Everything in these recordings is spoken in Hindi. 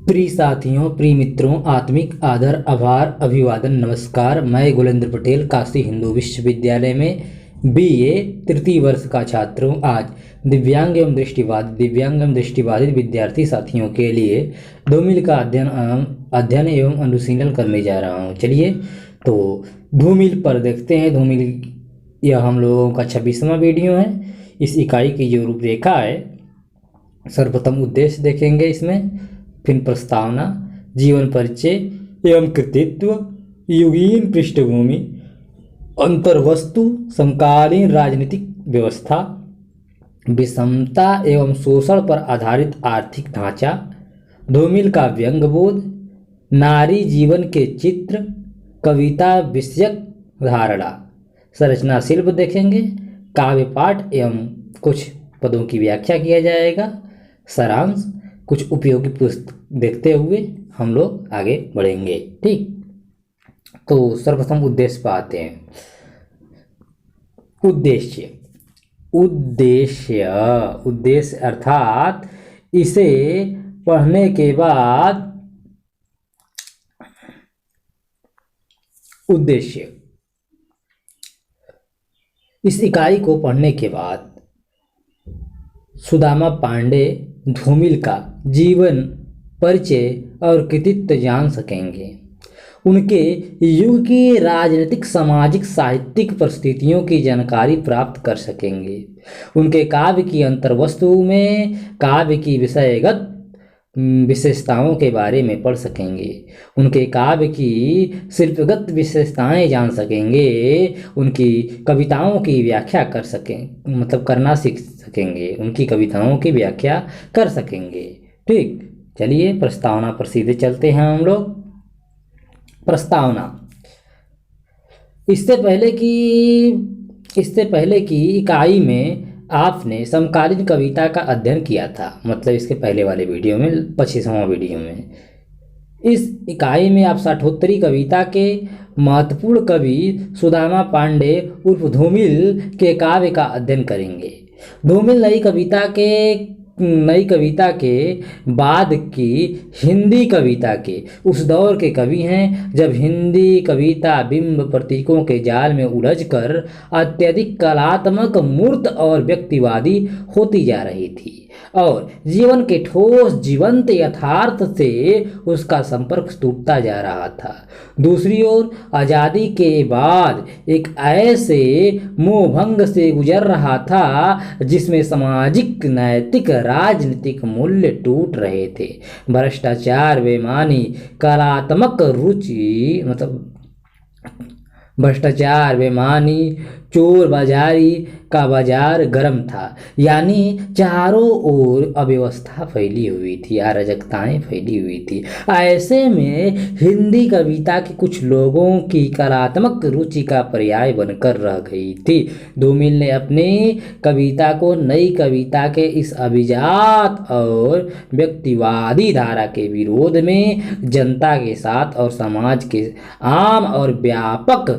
प्रिय साथियों, प्रिय मित्रों, आत्मिक आदर, आभार, अभिवादन, नमस्कार। मैं गुलेंद्र पटेल काशी हिंदू विश्वविद्यालय में बीए तृतीय वर्ष का छात्र हूँ। आज दिव्यांग एवं दृष्टिबाधित विद्यार्थी साथियों के लिए धूमिल का अध्ययन एवं अनुशीलन करने जा रहा हूँ। चलिए तो धूमिल पर देखते हैं। धूमिल यह हम लोगों का 26वां वीडियो है। इस इकाई की जो रूपरेखा है, सर्वप्रथम उद्देश्य देखेंगे इसमें, फिर प्रस्तावना, जीवन परिचय एवं कृतित्व, युगीन पृष्ठभूमि, अंतर्वस्तु, समकालीन राजनीतिक व्यवस्था, विषमता एवं शोषण पर आधारित आर्थिक ढांचा, धूमिल का व्यंग्यबोध, नारी जीवन के चित्र, कविता विषयक धारणा, संरचना शिल्प देखेंगे, काव्य पाठ एवं कुछ पदों की व्याख्या किया जाएगा, सारांश, कुछ उपयोगी पुस्तक देखते हुए हम लोग आगे बढ़ेंगे। ठीक, तो सर्वप्रथम उद्देश्य पर आते हैं। उद्देश्य उद्देश्य अर्थात इसे पढ़ने के बाद उद्देश्य, इस इकाई को पढ़ने के बाद सुदामा पांडे धूमिल का जीवन परिचय और कृतित्व जान सकेंगे। उनके युग की राजनीतिक, सामाजिक, साहित्यिक परिस्थितियों की जानकारी प्राप्त कर सकेंगे। उनके काव्य की अंतर्वस्तु में काव्य की विषयगत विशेषताओं के बारे में पढ़ सकेंगे। उनके काव्य की शिल्पगत विशेषताएं जान सकेंगे। उनकी कविताओं की व्याख्या कर करना सीख सकेंगे। उनकी कविताओं की व्याख्या कर सकेंगे। ठीक, चलिए प्रस्तावना पर सीधे चलते हैं हम लोग। प्रस्तावना, इससे पहले की इकाई में आपने समकालीन कविता का अध्ययन किया था, मतलब इसके पहले वाले वीडियो में, 25वां वीडियो में। इस इकाई में आप साठोत्तरी कविता के महत्वपूर्ण कवि सुदामा पांडे उर्फ धूमिल के काव्य का अध्ययन करेंगे। धूमिल नई कविता के बाद की हिंदी कविता के उस दौर के कवि हैं जब हिंदी कविता बिंब प्रतीकों के जाल में उलझकर अत्यधिक कलात्मक, मूर्त और व्यक्तिवादी होती जा रही थी और जीवन के ठोस, जीवंत यथार्थ से उसका संपर्क टूटता जा रहा था। दूसरी ओर आज़ादी के बाद एक ऐसे मोहभंग से गुजर रहा था जिसमें सामाजिक, नैतिक, राजनीतिक मूल्य टूट रहे थे। भ्रष्टाचार, बेईमानी, कलात्मक रुचि भ्रष्टाचार, बेईमानी, चोर बाजारी का बाजार गर्म था, यानी चारों ओर अव्यवस्था फैली हुई थी, अराजकताएं फैली हुई थी। ऐसे में हिंदी कविता के कुछ लोगों की कलात्मक रुचि का पर्याय बनकर रह गई थी। धूमिल ने अपनी कविता को नई कविता के इस अभिजात और व्यक्तिवादी धारा के विरोध में जनता के साथ और समाज के आम और व्यापक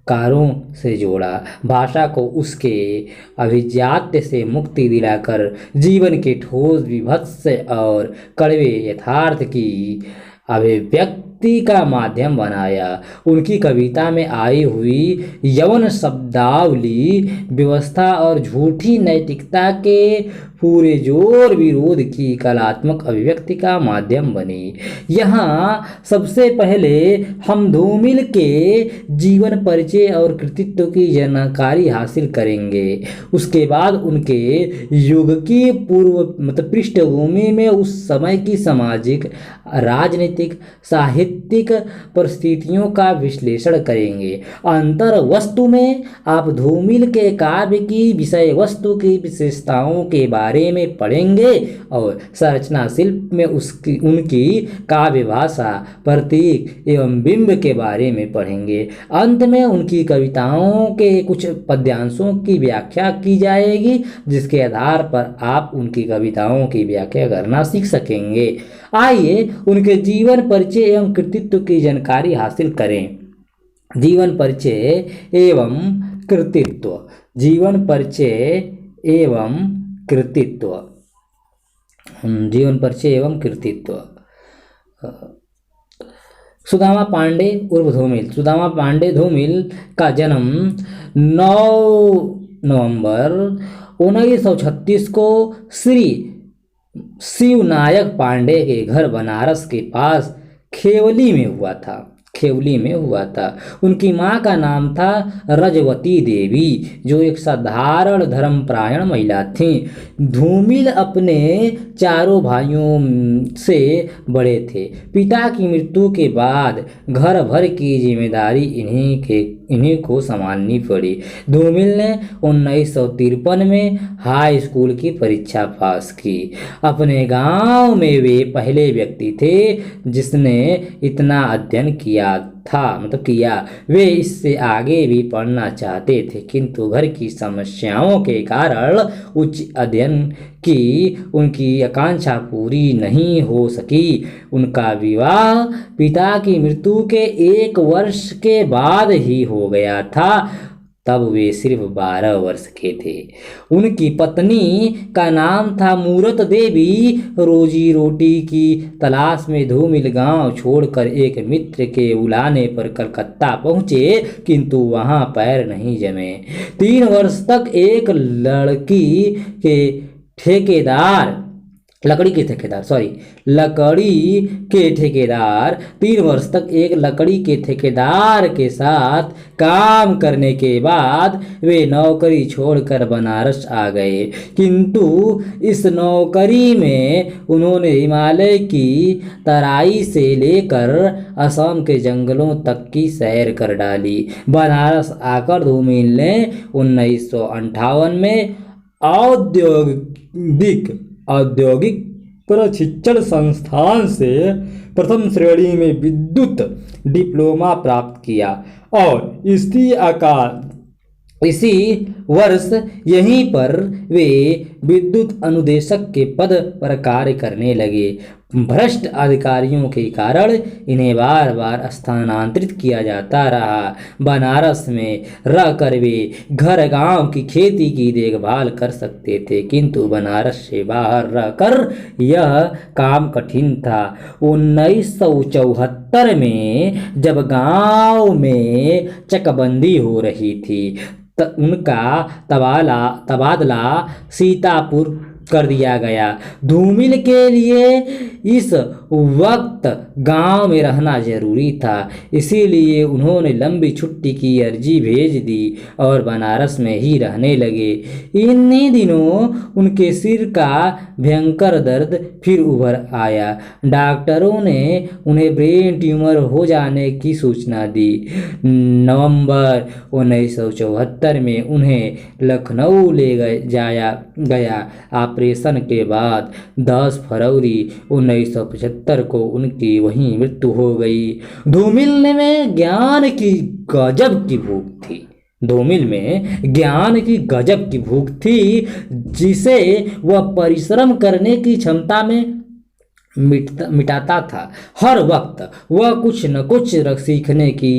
कारों से जोड़ा। भाषा को उसके अभिजात्य से मुक्ति दिलाकर जीवन के ठोस, विभत्स और कड़वे यथार्थ की अभिव्यक्ति का माध्यम बनाया। उनकी कविता में आई हुई यवन शब्दावली व्यवस्था और झूठी नैतिकता के पूरे जोर विरोध की कलात्मक अभिव्यक्ति का माध्यम बनी। यहाँ सबसे पहले हम धूमिल के जीवन परिचय और कृतित्व की जानकारी हासिल करेंगे। उसके बाद उनके युग की पृष्ठभूमि में उस समय की सामाजिक, राजनीतिक, साहित्यिक परिस्थितियों का विश्लेषण करेंगे। अंतर वस्तु में आप धूमिल के काव्य की विषय वस्तु की विशेषताओं के बारे में पढ़ेंगे और संरचना शिल्प में उनकी काव्य भाषा, प्रतीक एवं बिंब के बारे में पढ़ेंगे। अंत में उनकी कविताओं के कुछ पद्यांशों की व्याख्या की जाएगी, जिसके आधार पर आप उनकी कविताओं की व्याख्या करना सीख सकेंगे। आइए उनके जीवन परिचय एवं कृतित्व की जानकारी हासिल करें। जीवन परिचय एवं कृतित्व। जीवन परिचय एवं कृतित्व। जीवन परिचय एवं कृतित्व। सुदामा पांडे उर्फ धूमिल। सुदामा पांडे धूमिल का जन्म 9 नवंबर 1936 को श्री शिवनायक पांडे के घर बनारस के पास खेवली में हुआ था। उनकी मां का नाम था रजवती देवी, जो एक साधारण धर्मपरायण महिला थीं। धूमिल अपने चारों भाइयों से बड़े थे। पिता की मृत्यु के बाद घर भर की जिम्मेदारी इन्हीं को संभालनी पड़ी। धूमिल ने 1953 में हाई स्कूल की परीक्षा पास की। अपने गांव में वे पहले व्यक्ति थे जिसने इतना अध्ययन किया। वे इससे आगे भी पढ़ना चाहते थे, किंतु घर की समस्याओं के कारण उच्च अध्ययन की उनकी आकांक्षा पूरी नहीं हो सकी। उनका विवाह पिता की मृत्यु के 1 वर्ष के बाद ही हो गया था। तब वे सिर्फ 12 वर्ष के थे। उनकी पत्नी का नाम था मूरत देवी। रोजी रोटी की तलाश में धूमिल गांव छोड़कर एक मित्र के बुलाने पर कलकत्ता पहुंचे, किंतु वहां पैर नहीं जमे। 3 वर्ष तक एक लकड़ी के ठेकेदार 3 वर्ष तक एक लकड़ी के ठेकेदार के साथ काम करने के बाद वे नौकरी छोड़कर बनारस आ गए, किंतु इस नौकरी में उन्होंने हिमालय की तराई से लेकर असम के जंगलों तक की सैर कर डाली। बनारस आकर धूमिल ने 1958 में औद्योगिक प्रशिक्षण संस्थान से प्रथम श्रेणी में विद्युत डिप्लोमा प्राप्त किया और इसी वर्ष यहीं पर वे विद्युत अनुदेशक के पद पर कार्य करने लगे। भ्रष्ट अधिकारियों के कारण इन्हें बार बार स्थानांतरित किया जाता रहा। बनारस में रहकर वे घर गांव की खेती की देखभाल कर सकते थे, किंतु बनारस से बाहर रहकर यह काम कठिन था। 1974 में जब गांव में चकबंदी हो रही थी, उनका तबादला सीतापुर कर दिया गया। धूमिल के लिए इस वक्त गांव में रहना जरूरी था, इसीलिए उन्होंने लंबी छुट्टी की अर्जी भेज दी और बनारस में ही रहने लगे। इन्हीं दिनों उनके सिर का भयंकर दर्द फिर उभर आया। डॉक्टरों ने उन्हें ब्रेन ट्यूमर हो जाने की सूचना दी। नवंबर 1974 में उन्हें लखनऊ ले जाया गया। ऑपरेशन के बाद 10 फरवरी 1975 को उनकी वहीं मृत्यु हो गई। धूमिल में ज्ञान की गजब की भूख थी, जिसे वह परिश्रम करने की क्षमता में मिटाता था। हर वक्त वह कुछ न कुछ सीखने की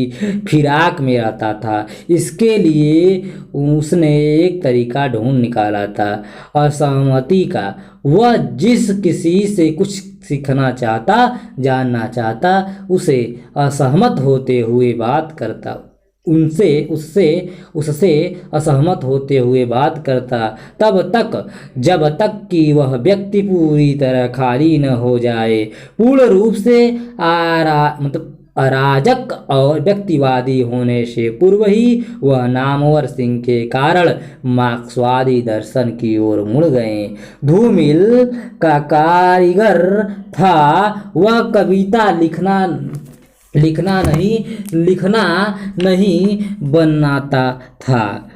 फिराक में रहता था। इसके लिए उसने एक तरीका ढूंढ निकाला था, असहमति का। वह जिस किसी से कुछ सीखना चाहता, जानना चाहता, उसे असहमत होते हुए बात करता, उससे असहमत होते हुए बात करता, जब तक कि वह व्यक्ति पूरी तरह खाली न हो जाए। पूर्ण रूप से अराजक और व्यक्तिवादी होने से पूर्व ही वह नामवर सिंह के कारण मार्क्सवादी दर्शन की ओर मुड़ गए। धूमिल का कारीगर था। वह कविता लिखना नहीं बनाता था।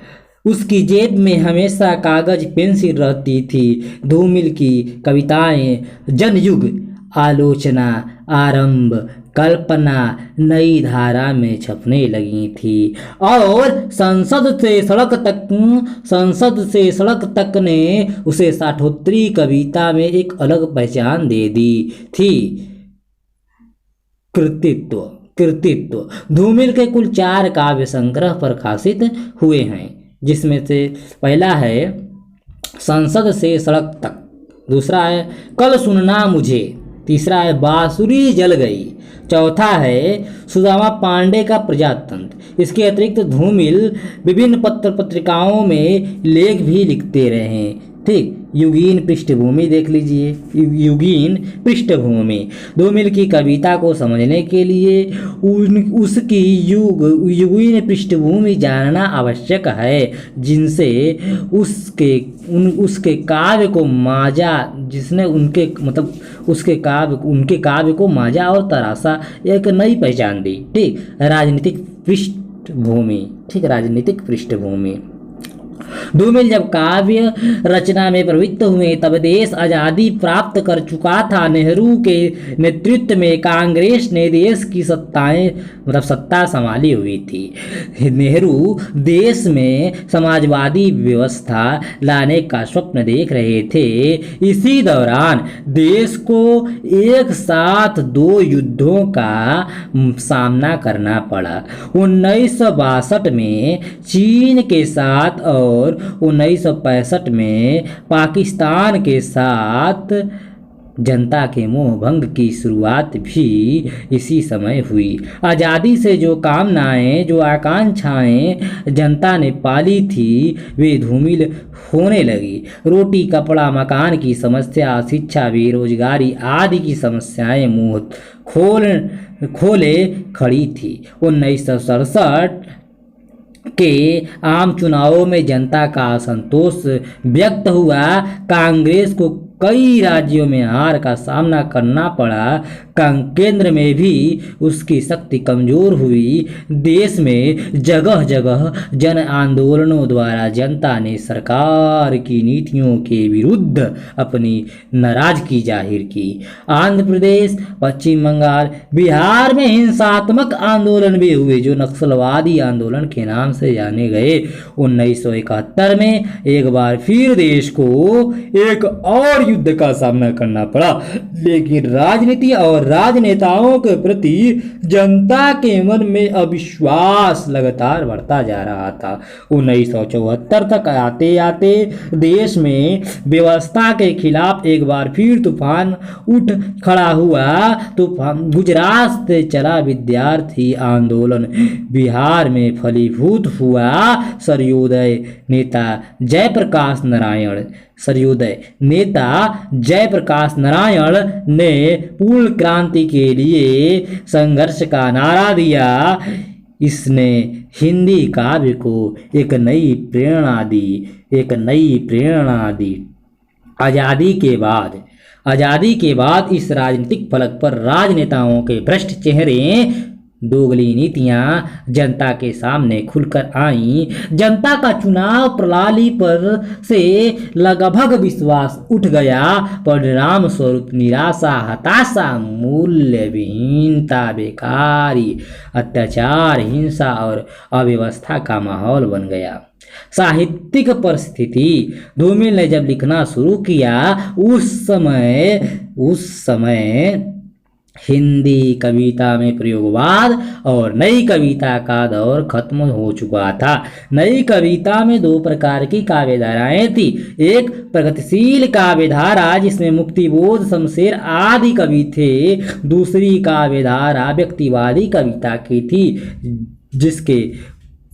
उसकी जेब में हमेशा कागज पेंसिल रहती थी। धूमिल की कविताएं जनयुग, आलोचना, आरंभ, कल्पना नई धारा में छपने लगी थी और संसद से सड़क तक ने उसे साठोत्तरी कविता में एक अलग पहचान दे दी थी। कृतित्व। धूमिल के कुल 4 काव्य संग्रह प्रकाशित हुए हैं, जिसमें से पहला है संसद से सड़क तक दूसरा है कल सुनना मुझे, तीसरा है बांसुरी जल गई, चौथा है सुदामा पांडे का प्रजातंत्र। इसके अतिरिक्त धूमिल विभिन्न पत्र पत्रिकाओं में लेख भी लिखते रहे। ठीक, युगीन पृष्ठभूमि देख लीजिए, युगीन पृष्ठभूमि। धूमिल की कविता को समझने के लिए उसकी युगीन पृष्ठभूमि जानना आवश्यक है, जिनसे उसके काव्य को माजा, जिसने उनके काव्य को माजा और तराशा, एक नई पहचान दी। ठीक, राजनीतिक पृष्ठभूमि। ठीक, राजनीतिक पृष्ठभूमि। धूमिल जब काव्य रचना में प्रवृत्त हुए तब देश आज़ादी प्राप्त कर चुका था। नेहरू के नेतृत्व में कांग्रेस ने देश की सत्ता संभाली हुई थी। नेहरू देश में समाजवादी व्यवस्था लाने का स्वप्न देख रहे थे। इसी दौरान देश को एक साथ 2 युद्धों का सामना करना पड़ा। 1962 में चीन के साथ और 1965 में पाकिस्तान के साथ। जनता के मोह भंग की शुरुआत भी इसी समय हुई। आज़ादी से जो कामनाएं, जो आकांक्षाएं जनता ने पाली थी, वे धूमिल होने लगी। रोटी कपड़ा मकान की समस्या, शिक्षा, बेरोजगारी आदि की समस्याएं मुंह खोले खड़ी थी। 1967 के आम चुनावों में जनता का असंतोष व्यक्त हुआ। कांग्रेस को कई राज्यों में हार का सामना करना पड़ा। केंद्र में भी उसकी शक्ति कमजोर हुई। देश में जगह जगह जन आंदोलनों द्वारा जनता ने सरकार की नीतियों के विरुद्ध अपनी नाराजगी जाहिर की। आंध्र प्रदेश, पश्चिम बंगाल, बिहार में हिंसात्मक आंदोलन भी हुए, जो नक्सलवादी आंदोलन के नाम से जाने गए। 1971 में एक बार फिर देश को एक और युद्ध का सामना करना पड़ा, लेकिन राजनीति और राजनेताओं के प्रति जनता के मन में अविश्वास लगातार बढ़ता जा रहा था। 1974 तक आते आते देश में व्यवस्था के खिलाफ एक बार फिर तूफान उठ खड़ा हुआ। तूफान गुजरात से चला विद्यार्थी आंदोलन बिहार में फलीभूत हुआ। सर्वोदय नेता जयप्रकाश नारायण ने पूर्ण क्रांति के लिए संघर्ष का नारा दिया। इसने हिंदी काव्य को एक नई प्रेरणा दी। आज़ादी के बाद इस राजनीतिक फलक पर राजनेताओं के भ्रष्ट चेहरे, दोगली नीतियां जनता के सामने खुलकर आईं। जनता का चुनाव प्रणाली पर से लगभग विश्वास उठ गया। परिणाम स्वरूप निराशा, हताशा, मूल्य विहीनता, बेकारी, अत्याचार, हिंसा और अव्यवस्था का माहौल बन गया। साहित्यिक परिस्थिति। धूमिल ने जब लिखना शुरू किया उस समय हिंदी कविता में प्रयोगवाद और नई कविता का दौर खत्म हो चुका था। नई कविता में 2 प्रकार की काव्यधाराएं थी। एक प्रगतिशील काव्यधारा जिसमें मुक्तिबोध, शमशेर आदि कवि थे। दूसरी काव्यधारा व्यक्तिवादी कविता की थी, जिसके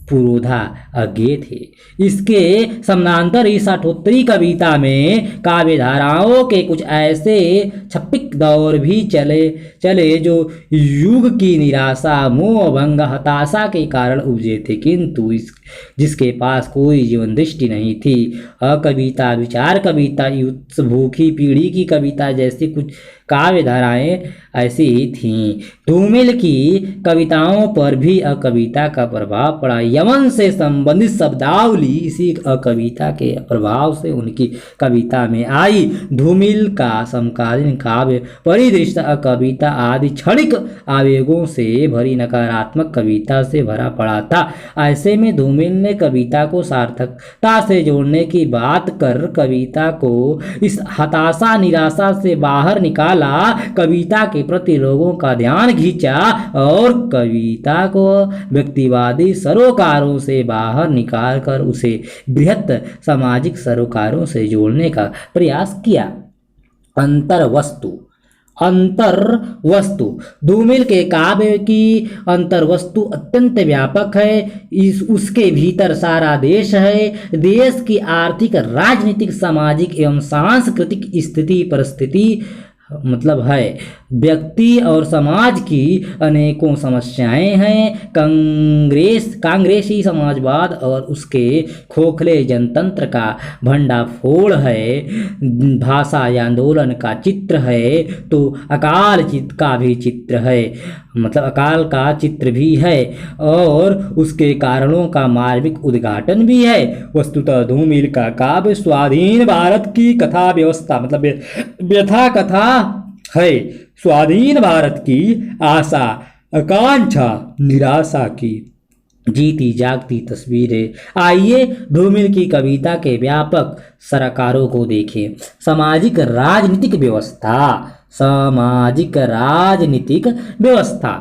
पुरोधा अज्ञेय थे। इसके समानांतर इस अठोत्तरी कविता में काव्यधाराओं के कुछ ऐसे छप्पिक दौर भी चले जो युग की निराशा, मोह भंग, हताशा के कारण उपजे थे, किंतु जिसके पास कोई जीवन दृष्टि नहीं थी। अकविता, विचार कविता, युद्ध भूखी पीढ़ी की कविता जैसी कुछ काव्यधाराएं ऐसी ही थीं। धूमिल की कविताओं पर भी अकविता का प्रभाव पड़ा। यमन से संबंधित शब्दावली इसी अकविता के प्रभाव से उनकी कविता में आई। धूमिल का समकालीन काव्य परिदृश्य, अकविता आदि क्षणिक आवेगों से भरी नकारात्मक कविता से भरा पड़ा था। ऐसे में धूमिल ने कविता को सार्थकता से जोड़ने की बात कर कविता को इस हताशा, निराशा से बाहर निकाला। कविता के प्रति लोगों का ध्यान खींचा और कविता को व्यक्तिवादी सरोकारों से बाहर निकालकर उसे बृहत सामाजिक सरोकारों से जोड़ने का प्रयास किया। अंतर्वस्तु। अंतर्वस्तु धूमिल के काव्य की अंतर्वस्तु अत्यंत व्यापक है। इस उसके भीतर सारा देश है। देश की आर्थिक, राजनीतिक, सामाजिक एवं सांस्कृतिक स्थिति परिस्थिति मतलब है। व्यक्ति और समाज की अनेकों समस्याएं हैं। कांग्रेसी समाजवाद और उसके खोखले जनतंत्र का भंडाफोड़ है। भाषा आंदोलन का चित्र है तो अकाल चित्र का भी चित्र है, मतलब अकाल का चित्र भी है और उसके कारणों का मार्मिक उद्घाटन भी है। वस्तुतः धूमिल का काव्य स्वाधीन भारत की कथा व्यवस्था मतलब व्यथा कथा है। स्वाधीन भारत की आशा, आकांक्षा, निराशा की जीती जागती तस्वीरें। आइए धूमिल की कविता के व्यापक सराकारों को देखें। सामाजिक राजनीतिक व्यवस्था। सामाजिक राजनीतिक व्यवस्था।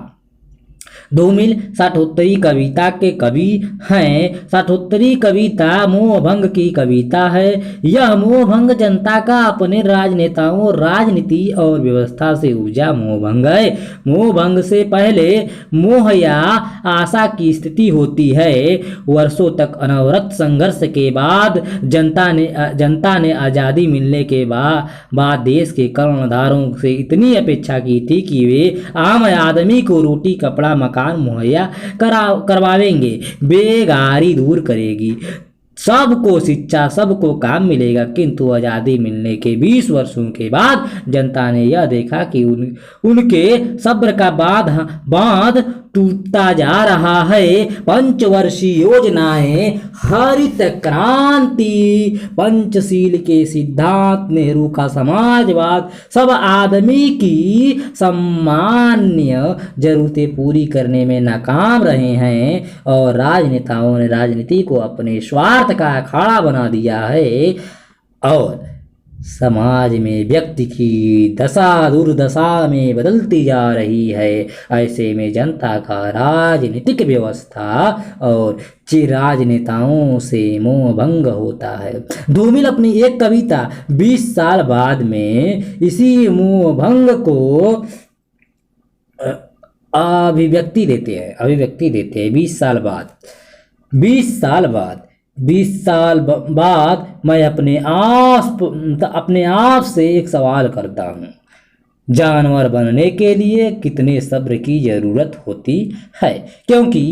धूमिल साठोत्तरी कविता के कवि हैं। साठोत्तरी कविता मोहभंग की कविता है। यह मोहभंग जनता का अपने राजनेताओं, राजनीति और व्यवस्था से उपजा मोहभंग है। मोहभंग से पहले मोह या आशा की स्थिति होती है। वर्षों तक अनवरत संघर्ष के बाद जनता ने आज़ादी मिलने के बाद देश के कर्णधारों से इतनी अपेक्षा की थी कि वे आम आदमी को रोटी, कपड़ा, मकान मुहैया करवाएंगे, बेगारी दूर करेगी, सबको शिक्षा, सबको काम मिलेगा। किंतु आज़ादी मिलने के 20 वर्षों के बाद जनता ने यह देखा कि उनके सब्र का बांध टूटता जा रहा है। पंचवर्षीय योजनाएं, हरित क्रांति, पंचशील के सिद्धांत, नेहरू का समाजवाद सब आदमी की सामान्य जरूरतें पूरी करने में नाकाम रहे हैं और राजनेताओं ने राजनीति को अपने स्वार्थ का अखाड़ा बना दिया है और समाज में व्यक्ति की दशा दुर्दशा में बदलती जा रही है। ऐसे में जनता का राजनीतिक व्यवस्था और राजनेताओं से मोहभंग होता है। धूमिल अपनी एक कविता 20 साल बाद में इसी मोहभंग को अभिव्यक्ति देते हैं। 20 साल बाद मैं अपने आप से एक सवाल करता हूँ, जानवर बनने के लिए कितने सब्र की जरूरत होती है? क्योंकि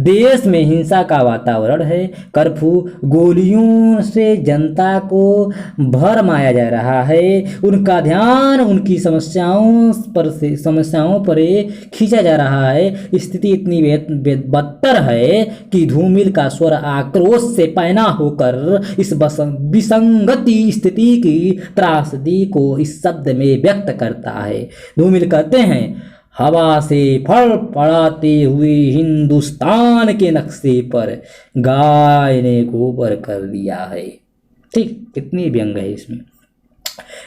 देश में हिंसा का वातावरण है। कर्फ्यू, गोलियों से जनता को भरमाया जा रहा है। उनका ध्यान उनकी समस्याओं पर खींचा जा रहा है। स्थिति इतनी बदतर है कि धूमिल का स्वर आक्रोश से पैना होकर इस विसंगति स्थिति की त्रासदी को इस शब्द में व्यक्त करता है। धूमिल कहते हैं, हवा से फड़फड़ाते हुए हिंदुस्तान के नक्शे पर गाय ने गोबर कर दिया है। ठीक, कितनी व्यंग है इसमें।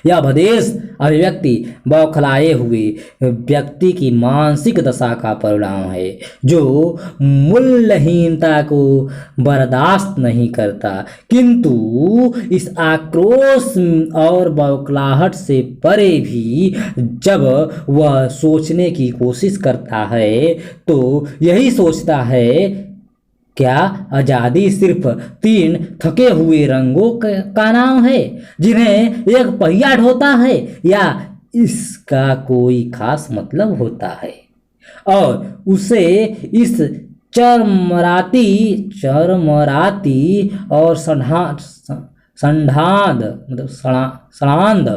यह भदेश अभिव्यक्ति बौखलाए हुए व्यक्ति की मानसिक दशा का परिणाम है जो मूल्यहीनता को बर्दाश्त नहीं करता। किंतु इस आक्रोश और बौखलाहट से परे भी जब वह सोचने की कोशिश करता है तो यही सोचता है, क्या आज़ादी सिर्फ 3 थके हुए रंगों का नाम है जिन्हें एक पहिया ढोता है, या इसका कोई खास मतलब होता है? और उसे इस चरमराती और सड़ांध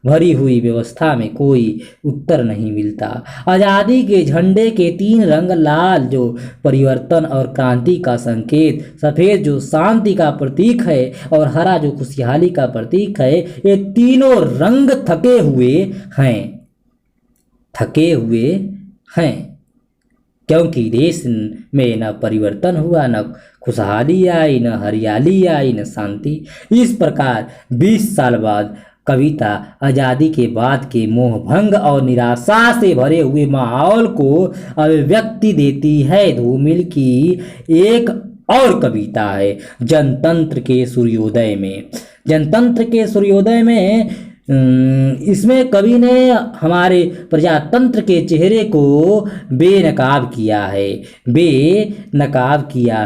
भरी हुई व्यवस्था में कोई उत्तर नहीं मिलता। आज़ादी के झंडे के 3 रंग, लाल जो परिवर्तन और क्रांति का संकेत, सफ़ेद जो शांति का प्रतीक है और हरा जो खुशहाली का प्रतीक है, ये तीनों रंग थके हुए हैं क्योंकि देश में न परिवर्तन हुआ, न खुशहाली आई, न हरियाली आई, न शांति। इस प्रकार 20 साल बाद कविता आज़ादी के बाद के मोहभंग और निराशा से भरे हुए माहौल को अभिव्यक्ति देती है। धूमिल की एक और कविता है जनतंत्र के सूर्योदय में। जनतंत्र के सूर्योदय में इसमें कवि ने हमारे प्रजातंत्र के चेहरे को बेनकाब किया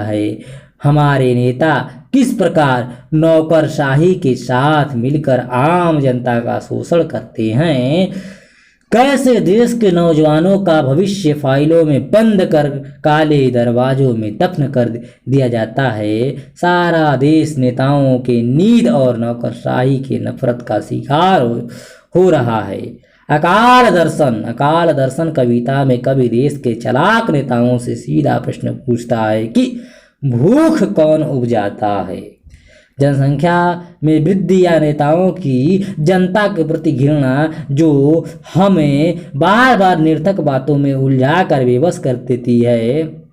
है। हमारे नेता किस प्रकार नौकरशाही के साथ मिलकर आम जनता का शोषण करते हैं, कैसे देश के नौजवानों का भविष्य फाइलों में बंद कर काले दरवाजों में दफन कर दिया जाता है। सारा देश नेताओं के नींद और नौकरशाही के नफरत का शिकार हो रहा है। अकाल दर्शन कविता में कवि देश के चालाक नेताओं से सीधा प्रश्न पूछता है कि भूख कौन उपजाता है। जनसंख्या में वृद्धि या नेताओं की जनता के प्रति घृणा जो हमें बार बार निरर्थक बातों में उलझाकर बेबस कर देती है।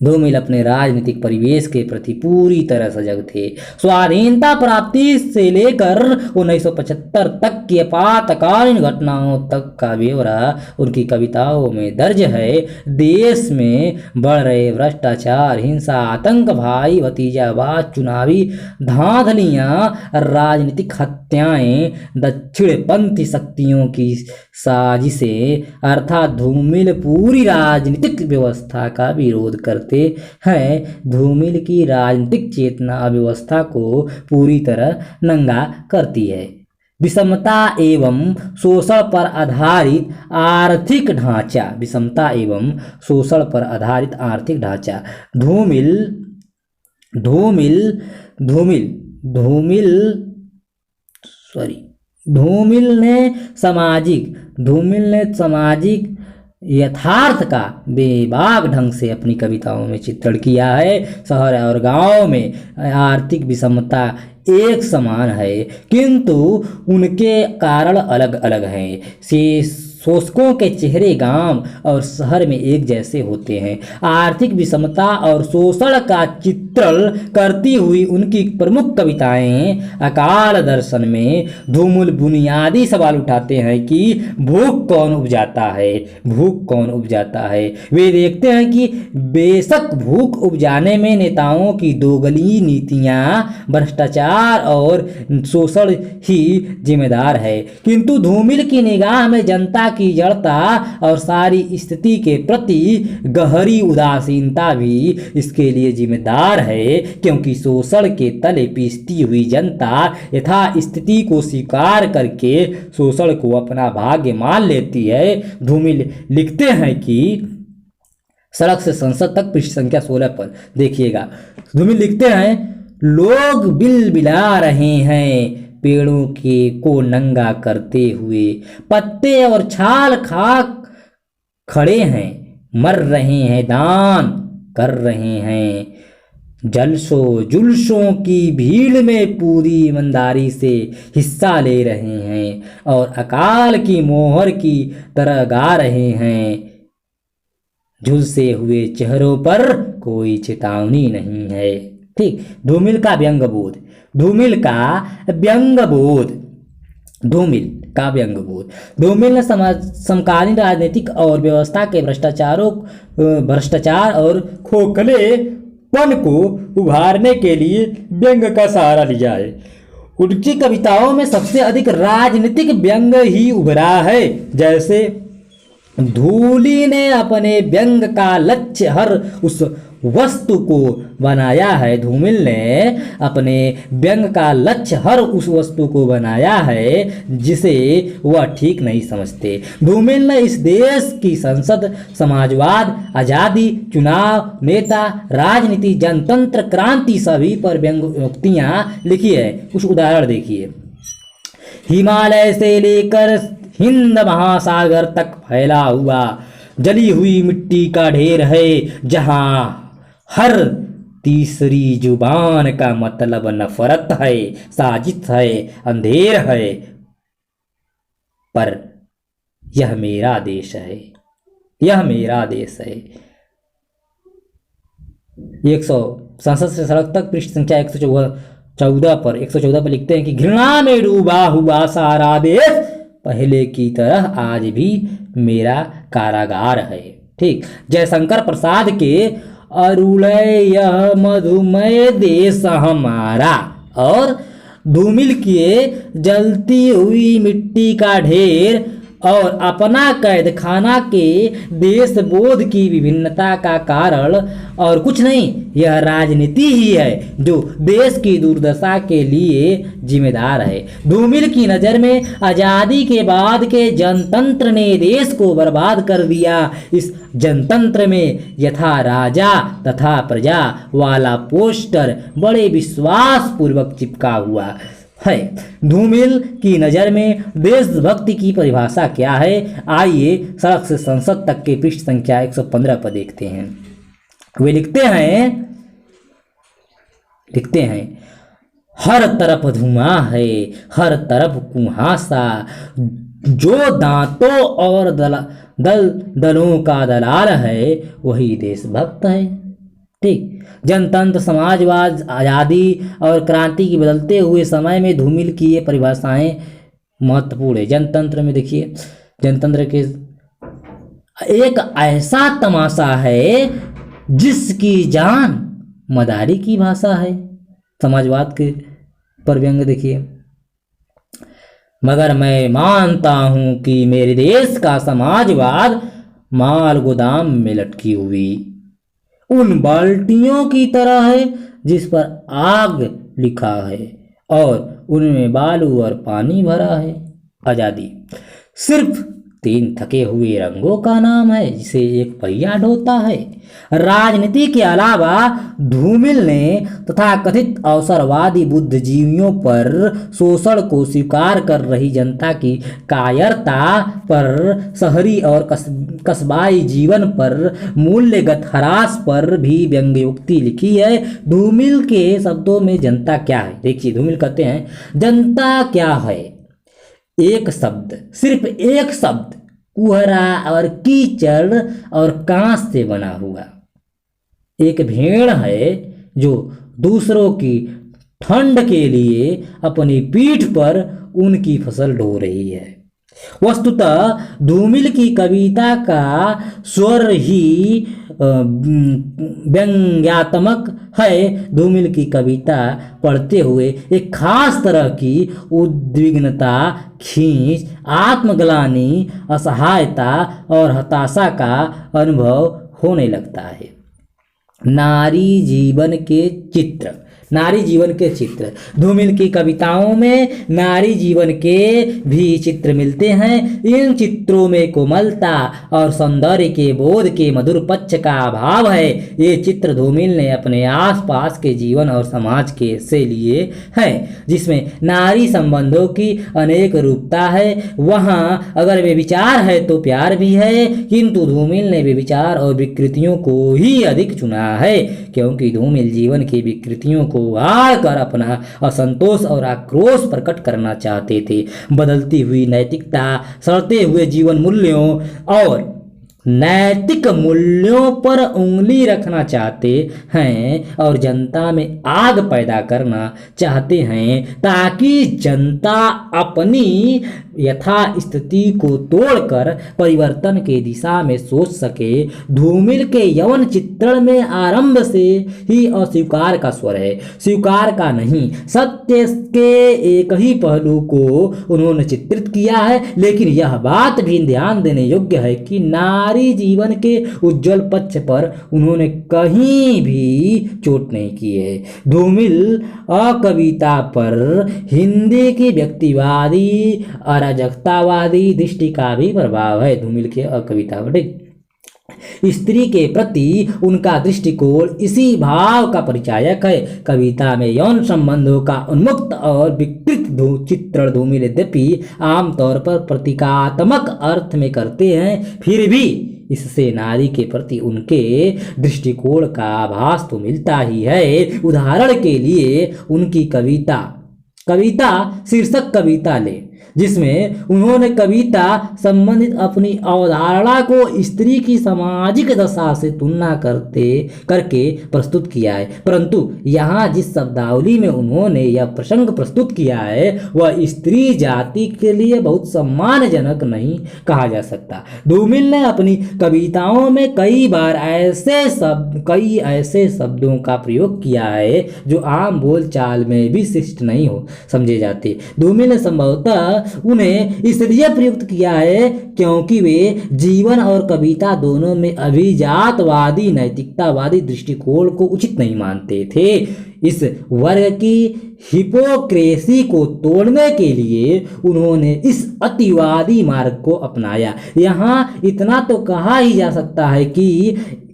धूमिल अपने राजनीतिक परिवेश के प्रति पूरी तरह सजग थे। स्वाधीनता प्राप्ति से लेकर 1975 तक की आपातकालीन घटनाओं तक का ब्यौरा उनकी कविताओं में दर्ज है। देश में बढ़ रहे भ्रष्टाचार, हिंसा, आतंक, भाई भतीजावाद, चुनावी धांधलियां, राजनीतिक हत्याएं, दक्षिणपंथी शक्तियों की साजिशें अर्थात धूमिल पूरी राजनीतिक व्यवस्था का विरोध करते हैं। धूमिल की राजनीतिक चेतना अव्यवस्था को पूरी तरह नंगा करती है। विषमता एवं शोषण पर आधारित आर्थिक ढांचा धूमिल ने सामाजिक यथार्थ का बेबाक ढंग से अपनी कविताओं में चित्रण किया है। शहर और गांव में आर्थिक विषमता एक समान है किंतु उनके कारण अलग अलग हैं। शोषकों के चेहरे गांव और शहर में एक जैसे होते हैं। आर्थिक विषमता और शोषण का चित्रण करती हुई उनकी प्रमुख कविताएं अकाल दर्शन में धूमिल बुनियादी सवाल उठाते हैं कि भूख कौन उपजाता है। वे देखते हैं कि बेशक भूख उपजाने में नेताओं की दोगली नीतियां, भ्रष्टाचार और शोषण ही जिम्मेदार है, किंतु धूमिल की निगाह में जनता की जड़ता और सारी स्थिति के प्रति गहरी उदासीनता भी इसके लिए जिम्मेदार है, क्योंकि शोषण के तले पिसती हुई जनता यथा स्थिति को स्वीकार करके शोषण को अपना भाग्य मान लेती है। धूमिल लिखते हैं कि सड़क से संसद तक, पृष्ठ संख्या 16 पर देखिएगा। धूमिल लिखते हैं, लोग बिल बिला रहे हैं पेड़ों के को नंगा करते हुए, पत्ते और छाल खा खड़े हैं, मर रहे हैं, दान कर रहे हैं, जुलसों की भीड़ में पूरी ईमानदारी से हिस्सा ले रहे हैं और अकाल की मोहर की तरह गा रहे हैं। झुलसे हुए चेहरों पर कोई चेतावनी नहीं है। ठीक, धूमिल का व्यंग्यबोध। धूमिल ने समकालीन राजनीतिक और व्यवस्था के भ्रष्टाचार और खोखलेपन को उभारने के लिए व्यंग्य का सहारा लिया है। उनकी कविताओं में सबसे अधिक राजनीतिक व्यंग्य ही उभरा है। जैसे धूली ने अपने व्यंग का लक्ष्य हर उस वस्तु को बनाया है। धूमिल ने अपने व्यंग का लक्ष्य हर उस वस्तु को बनाया है जिसे वह ठीक नहीं समझते। धूमिल ने इस देश की संसद, समाजवाद, आज़ादी, चुनाव, नेता, राजनीति, जनतंत्र, क्रांति सभी पर व्यंग्योक्तियां लिखी है। कुछ उदाहरण देखिए। हिमालय से लेकर हिंद महासागर तक फैला हुआ जली हुई मिट्टी का ढेर है, जहां हर तीसरी जुबान का मतलब नफरत है, साजिश है, अंधेर है, पर यह मेरा देश है। 100 संसद से सड़क तक, पृष्ठ संख्या 114 पर लिखते हैं कि घृणा में डूबा हुआ सारा देश पहले की तरह आज भी मेरा कारागार है। ठीक, जयशंकर प्रसाद के अरुणय यह मधुमय देश हमारा और धूमिल किए जलती हुई मिट्टी का ढेर और अपना कैद खाना के देशबोध की विभिन्नता का कारण और कुछ नहीं, यह राजनीति ही है जो देश की दुर्दशा के लिए जिम्मेदार है। धूमिल की नज़र में आज़ादी के बाद के जनतंत्र ने देश को बर्बाद कर दिया। इस जनतंत्र में यथा राजा तथा प्रजा वाला पोस्टर बड़े विश्वास पूर्वक चिपका हुआ है। धूमिल की नज़र में देशभक्ति की परिभाषा क्या है, आइए सड़क से संसद तक के पृष्ठ संख्या 115 पर देखते हैं। वे लिखते हैं हर तरफ धुआं है, हर तरफ कुहासा, जो दांतों और दलों का दलाल है वही देशभक्त है। ठीक, जनतंत्र, समाजवाद, आज़ादी और क्रांति की बदलते हुए समय में धूमिल की ये परिभाषाएं महत्वपूर्ण है। जनतंत्र में देखिए, जनतंत्र के एक ऐसा तमाशा है जिसकी जान मदारी की भाषा है। समाजवाद के पर व्यंग देखिए, मगर मैं मानता हूं कि मेरे देश का समाजवाद माल गोदाम में लटकी हुई उन बाल्टियों की तरह है जिस पर आग लिखा है और उनमें बालू और पानी भरा है। आज़ादी सिर्फ 3 थके हुए रंगों का नाम है जिसे एक पहिया ढोता है। राजनीति के अलावा धूमिल ने तथाकथित अवसरवादी बुद्धिजीवियों पर शोषण को स्वीकार कर रही जनता की कायरता पर, शहरी और कस्बाई जीवन पर, मूल्यगत ह्रास पर भी व्यंग्योक्ति लिखी है। धूमिल के शब्दों में जनता क्या है, देखिए धूमिल कहते हैं जनता क्या है, एक शब्द, सिर्फ एक शब्द, कुहरा और कीचड़ और कांस से बना हुआ एक भेड़ है जो दूसरों की ठंड के लिए अपनी पीठ पर उनकी फसल ढो रही है। वस्तुतः धूमिल की कविता का स्वर ही व्यंग्यात्मक है। धूमिल की कविता पढ़ते हुए एक खास तरह की उद्विग्नता, खींच, आत्मग्लानि, असहायता और हताशा का अनुभव होने लगता है। नारी जीवन के चित्र, नारी जीवन के चित्र, धूमिल की कविताओं में नारी जीवन के भी चित्र मिलते हैं। इन चित्रों में कोमलता और सौंदर्य के बोध के मधुर पक्ष का अभाव है। ये चित्र धूमिल ने अपने आसपास के जीवन और समाज के से लिए हैं, जिसमें नारी संबंधों की अनेक रूपता है। वहाँ अगर वे विचार है तो प्यार भी है, किंतु धूमिल ने वे विचार और विकृतियों को ही अधिक चुना है, क्योंकि धूमिल जीवन की विकृतियों को कर अपना असंतोष और आक्रोश प्रकट करना चाहते थे। बदलती हुई नैतिकता, सड़ते हुए जीवन मूल्यों और नैतिक मूल्यों पर उंगली रखना चाहते हैं और जनता में आग पैदा करना चाहते हैं ताकि जनता अपनी यथास्थिति को तोड़कर परिवर्तन के दिशा में सोच सके। धूमिल के यवन चित्रण में आरंभ से ही अस्वीकार का स्वर है, स्वीकार का नहीं। सत्य के एक ही पहलू को उन्होंने चित्रित किया है, लेकिन यह बात भी ध्यान देने योग्य है कि नारी जीवन के उज्जवल पक्ष पर उन्होंने कहीं भी चोट नहीं की है। धूमिल कविता पर हिंदी की व्यक्तिवादी अराजकतावादी दृष्टि का भी प्रभाव है। धूमिल के कविता पर स्त्री के प्रति उनका दृष्टिकोण इसी भाव का परिचायक है। कविता में यौन संबंधों का उन्मुक्त और विकृत चित्रण धूमिल यद्यपि आमतौर पर प्रतीकात्मक अर्थ में करते हैं, फिर भी इससे नारी के प्रति उनके दृष्टिकोण का आभास तो मिलता ही है। उदाहरण के लिए उनकी कविता शीर्षक कविता ले, जिसमें उन्होंने कविता संबंधित अपनी अवधारणा को स्त्री की सामाजिक दशा से तुलना करके प्रस्तुत किया है। परंतु यहाँ जिस शब्दावली में उन्होंने यह प्रसंग प्रस्तुत किया है वह स्त्री जाति के लिए बहुत सम्मानजनक नहीं कहा जा सकता। धूमिल ने अपनी कविताओं में कई ऐसे शब्दों का प्रयोग किया है जो आम बोलचाल में भी शिष्ट नहीं हो समझे जाते। धूमिल ने संभवतः उन्हें इसलिए प्रयुक्त किया है क्योंकि वे जीवन और कविता दोनों में अभिजातवादी नैतिकतावादी दृष्टिकोण को उचित नहीं मानते थे। इस वर्ग की हिपोक्रेसी को तोड़ने के लिए उन्होंने इस अतिवादी मार्ग को अपनाया। यहाँ इतना तो कहा ही जा सकता है कि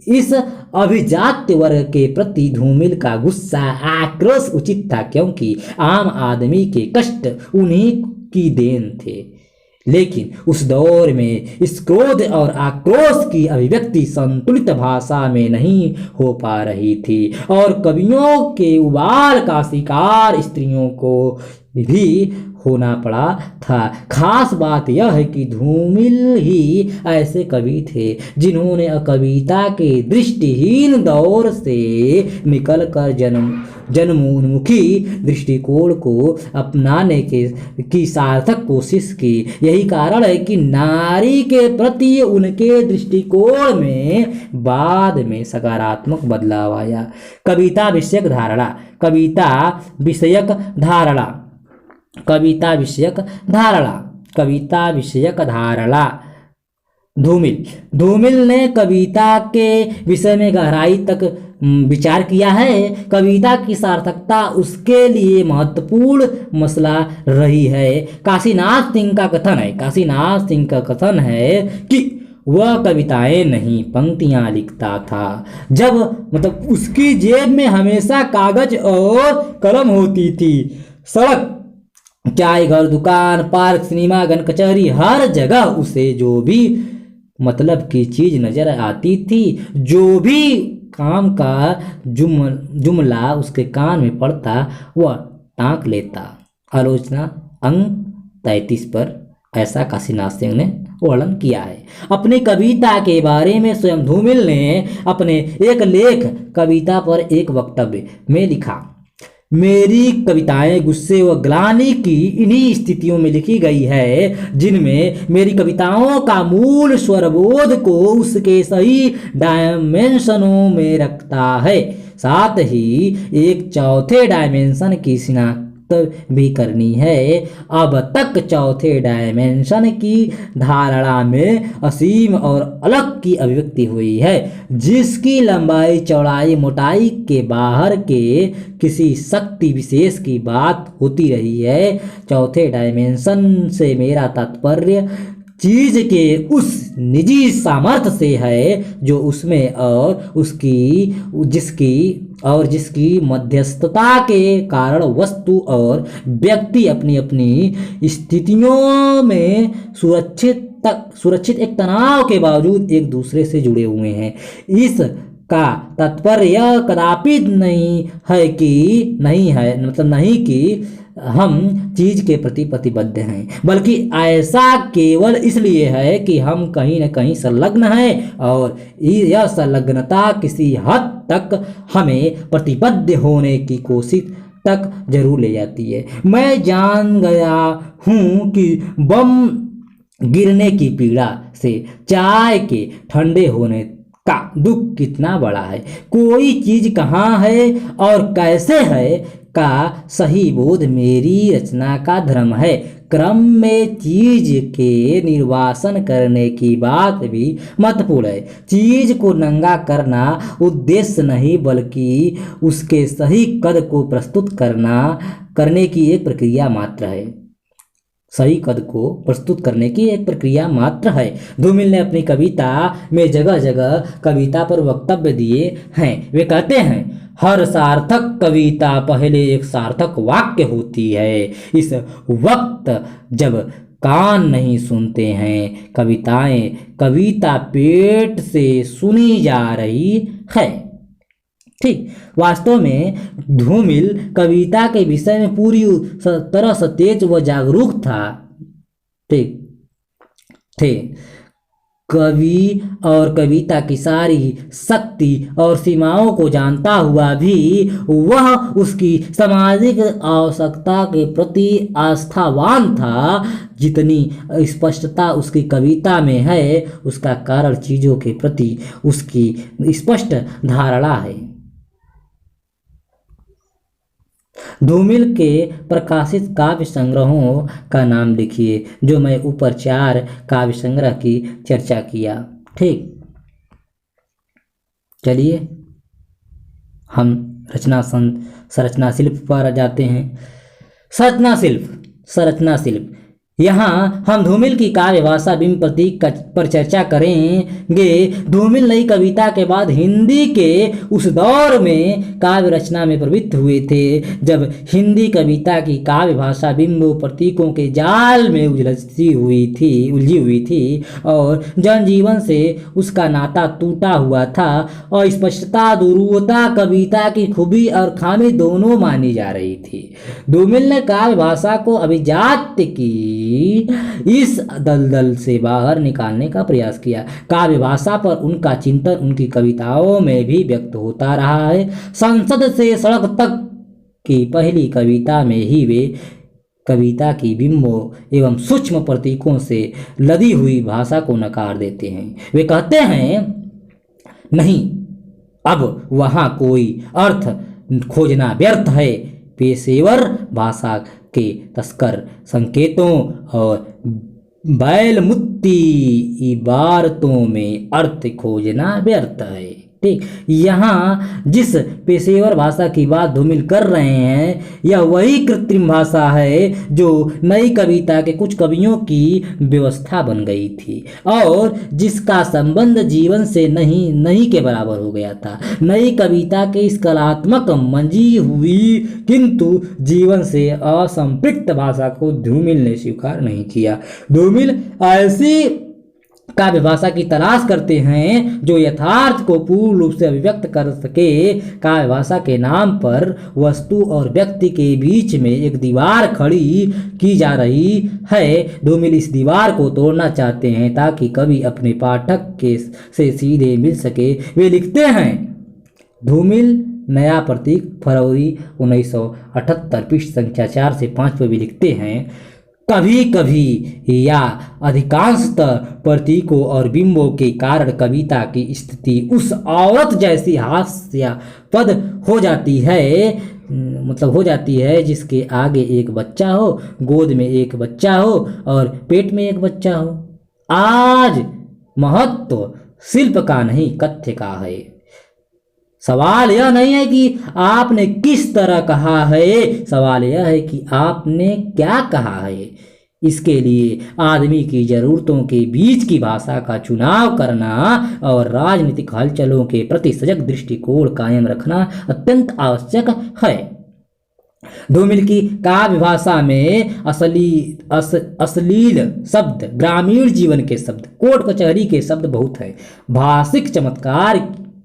इस अभिजात वर्ग के प्रति धूमिल का गुस्सा आक्रोश उचित था, क्योंकि आम आदमी के कष्ट उन्हीं की देन थे। लेकिन उस दौर में इस क्रोध और आक्रोश की अभिव्यक्ति संतुलित भाषा में नहीं हो पा रही थी और कवियों के उबाल का शिकार स्त्रियों को भी होना पड़ा था। खास बात यह है कि धूमिल ही ऐसे कवि थे जिन्होंने कविता के दृष्टिहीन दौर से निकलकर जन्मोन्मुखी दृष्टिकोण को अपनाने की सार्थक कोशिश की। यही कारण है कि नारी के प्रति उनके दृष्टिकोण में बाद में सकारात्मक बदलाव आया। कविता विषयक धारणा। धूमिल ने कविता के विषय में गहराई तक विचार किया है। कविता की सार्थकता उसके लिए महत्वपूर्ण मसला रही है। काशीनाथ सिंह का कथन है कि वह कविताएं नहीं पंक्तियां लिखता था। जब उसकी जेब में हमेशा कागज और कलम होती थी। सड़क, चाय घर, दुकान, पार्क, सिनेमा, गन कचहरी, हर जगह उसे जो भी मतलब की चीज नजर आती थी, जो भी काम का जुमला उसके कान में पड़ता वह टाँक लेता। आलोचना अंक 33 पर ऐसा काशीनाथ सिंह ने वर्णन किया है। अपनी कविता के बारे में स्वयं धूमिल ने अपने एक लेख कविता पर एक वक्तव्य में लिखा, मेरी कविताएं गुस्से व ग्लानि की इन्हीं स्थितियों में लिखी गई है जिनमें मेरी कविताओं का मूल स्वरबोध को उसके सही डायमेंशनों में रखता है। साथ ही एक चौथे डायमेंशन की शिनाख्त भी करनी है। अब तक चौथे डायमेंशन की धारणा में असीम और अलग की अभिव्यक्ति हुई है, जिसकी लंबाई चौड़ाई मोटाई के बाहर के किसी शक्ति विशेष की बात होती रही है। चौथे डायमेंशन से मेरा तात्पर्य चीज के उस निजी सामर्थ्य से है जो उसमें और जिसकी मध्यस्थता के कारण वस्तु और व्यक्ति अपनी अपनी स्थितियों में सुरक्षित एक तनाव के बावजूद एक दूसरे से जुड़े हुए हैं। इस का तात्पर्य यह कदापि नहीं कि हम चीज के प्रति प्रतिबद्ध हैं, बल्कि ऐसा केवल इसलिए है कि हम कहीं न कहीं संलग्न हैं और यह संलग्नता किसी हद तक हमें प्रतिबद्ध होने की कोशिश तक जरूर ले जाती है। मैं जान गया हूँ कि बम गिरने की पीड़ा से चाय के ठंडे होने का दुख कितना बड़ा है। कोई चीज कहाँ है और कैसे है का सही बोध मेरी रचना का धर्म है। क्रम में चीज के निर्वासन करने की बात भी महत्वपूर्ण है। चीज को नंगा करना उद्देश्य नहीं, बल्कि उसके सही कद को प्रस्तुत करने की एक प्रक्रिया मात्र है। सही कद को प्रस्तुत करने की एक प्रक्रिया मात्र है। धूमिल ने अपनी कविता में जगह जगह कविता पर वक्तव्य दिए हैं। वे कहते हैं, हर सार्थक कविता पहले एक सार्थक वाक्य होती है। इस वक्त जब कान नहीं सुनते हैं, कविता पेट से सुनी जा रही है। ठीक, वास्तव में धूमिल कविता के विषय में पूरी तरह सचेत व जागरूक था। ठीक थे। कवि और कविता की सारी शक्ति और सीमाओं को जानता हुआ भी वह उसकी सामाजिक आवश्यकता के प्रति आस्थावान था। जितनी स्पष्टता उसकी कविता में है, उसका कारण चीज़ों के प्रति उसकी स्पष्ट धारणा है। धूमिल के प्रकाशित काव्य संग्रहों का नाम लिखिए, जो मैं ऊपर 4 काव्य संग्रह की चर्चा किया। ठीक, चलिए हम संरचना शिल्प पर जाते हैं। संरचना शिल्प यहाँ हम धूमिल की काव्य भाषा बिंब प्रतीक पर चर्चा करेंगे। धूमिल नई कविता के बाद हिंदी के उस दौर में काव्य रचना में प्रवृत्त हुए थे जब हिंदी कविता की काव्य भाषा बिंब प्रतीकों के जाल में उलझी हुई थी और जनजीवन से उसका नाता टूटा हुआ था। और स्पष्टता, दुरूहता कविता की खूबी और खामी दोनों मानी जा रही थी। धूमिल ने काव्य भाषा को अभिजात्य की इस दलदल से बाहर निकालने का प्रयास किया। काव्य भाषा पर उनका चिंतन उनकी कविताओं में भी व्यक्त होता रहा है। संसद से सड़क तक की पहली कविता में ही वे कविता की बिंबों एवं सूक्ष्म प्रतीकों से लदी हुई भाषा को नकार देते हैं। वे कहते हैं, नहीं, अब वहाँ कोई अर्थ खोजना व्यर्थ है। पेशेवर भाषा के तस्कर संकेतों और बैलमुत्ती इबारतों में अर्थ खोजना व्यर्थ है। ठीक, यहाँ जिस पेशेवर भाषा की बात धूमिल कर रहे हैं, यह वही कृत्रिम भाषा है जो नई कविता के कुछ कवियों की व्यवस्था बन गई थी और जिसका संबंध जीवन से नहीं के बराबर हो गया था। नई कविता के इस कलात्मक मंजी हुई किंतु जीवन से असंपृक्त भाषा को धूमिल ने स्वीकार नहीं किया। धूमिल ऐसी काव्य भाषा की तलाश करते हैं जो यथार्थ को पूर्ण रूप से अभिव्यक्त कर सके। काव्य भाषा के नाम पर वस्तु और व्यक्ति के बीच में एक दीवार खड़ी की जा रही है। धूमिल इस दीवार को तोड़ना चाहते हैं ताकि कवि अपने पाठक से सीधे मिल सके। वे लिखते हैं, धूमिल नया प्रतीक, फरवरी 1978, पृष्ठ संख्या 4 से 5 पर भी लिखते हैं, कभी कभी या अधिकांशतः प्रतीकों और बिंबों के कारण कविता की स्थिति उस औरत जैसी हास्यास्पद हो जाती है जिसके आगे एक बच्चा हो, गोद में एक बच्चा हो और पेट में एक बच्चा हो। आज महत्व शिल्प का नहीं, कथ्य का है। सवाल यह नहीं है कि आपने किस तरह कहा है, सवाल यह है कि आपने क्या कहा है। इसके लिए आदमी की जरूरतों के बीच की भाषा का चुनाव करना और राजनीतिक हलचलों के प्रति सजग दृष्टिकोण कायम रखना अत्यंत आवश्यक है। धूमिल की काव्य भाषा में अश्लील शब्द, ग्रामीण जीवन के शब्द, कोर्ट कचहरी के शब्द बहुत हैं। भाषिक चमत्कार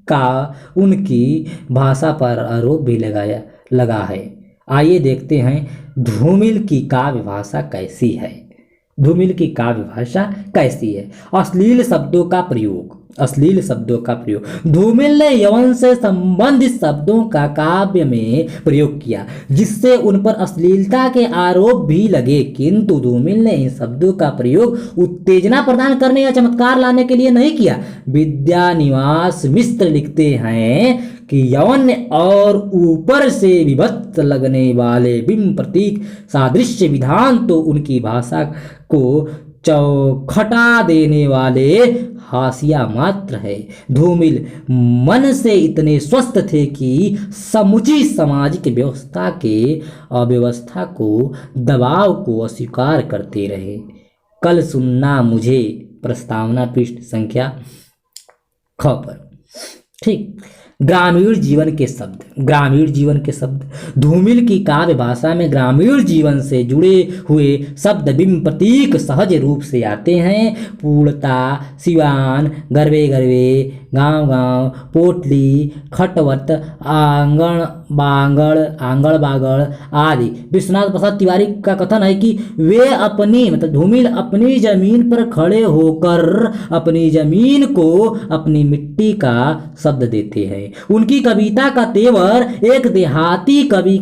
का उनकी भाषा पर आरोप भी लगा है। आइए देखते हैं धूमिल की काव्य भाषा कैसी है। धूमिल की काव्य भाषा कैसी है? अश्लील शब्दों का प्रयोग। धूमिल ने यौन से संबंधित शब्दों का काव्य में प्रयोग किया जिससे उन पर अश्लीलता के आरोप भी लगे, किंतु धूमिल ने इन शब्दों का प्रयोग उत्तेजना प्रदान करने या चमत्कार लाने के लिए नहीं किया। विद्यानिवास मिश्र लिखते हैं कि यौन और ऊपर से विभत्स लगने वाले बिंब प्रतीक सादृश्य विधान तो उनकी भाषा को चौखटा देने वाले हाशिया मात्र है। धूमिल मन से इतने स्वस्थ थे कि समुची सामाजिक अव्यवस्था को, दबाव को अस्वीकार करते रहे। कल सुनना मुझे, प्रस्तावना पृष्ठ संख्या 6 पर। ठीक, ग्रामीण जीवन के शब्द, ग्रामीण जीवन के शब्द धूमिल की काव्य भाषा में ग्रामीण जीवन से जुड़े हुए शब्द बिंब प्रतीक सहज रूप से आते हैं। पूर्णता, सिवान, गरबे गरबे, गांव गांव, पोटली, खटवट, आंगण बांगड़, आंगड़ बागड़ आदि। विश्वनाथ प्रसाद तिवारी का कथन है कि वे अपनी मतलब धूमिल अपनी जमीन पर खड़े होकर अपनी जमीन को अपनी मिट्टी का शब्द देते हैं। उनकी कविता का तेवर एक देहाती कवि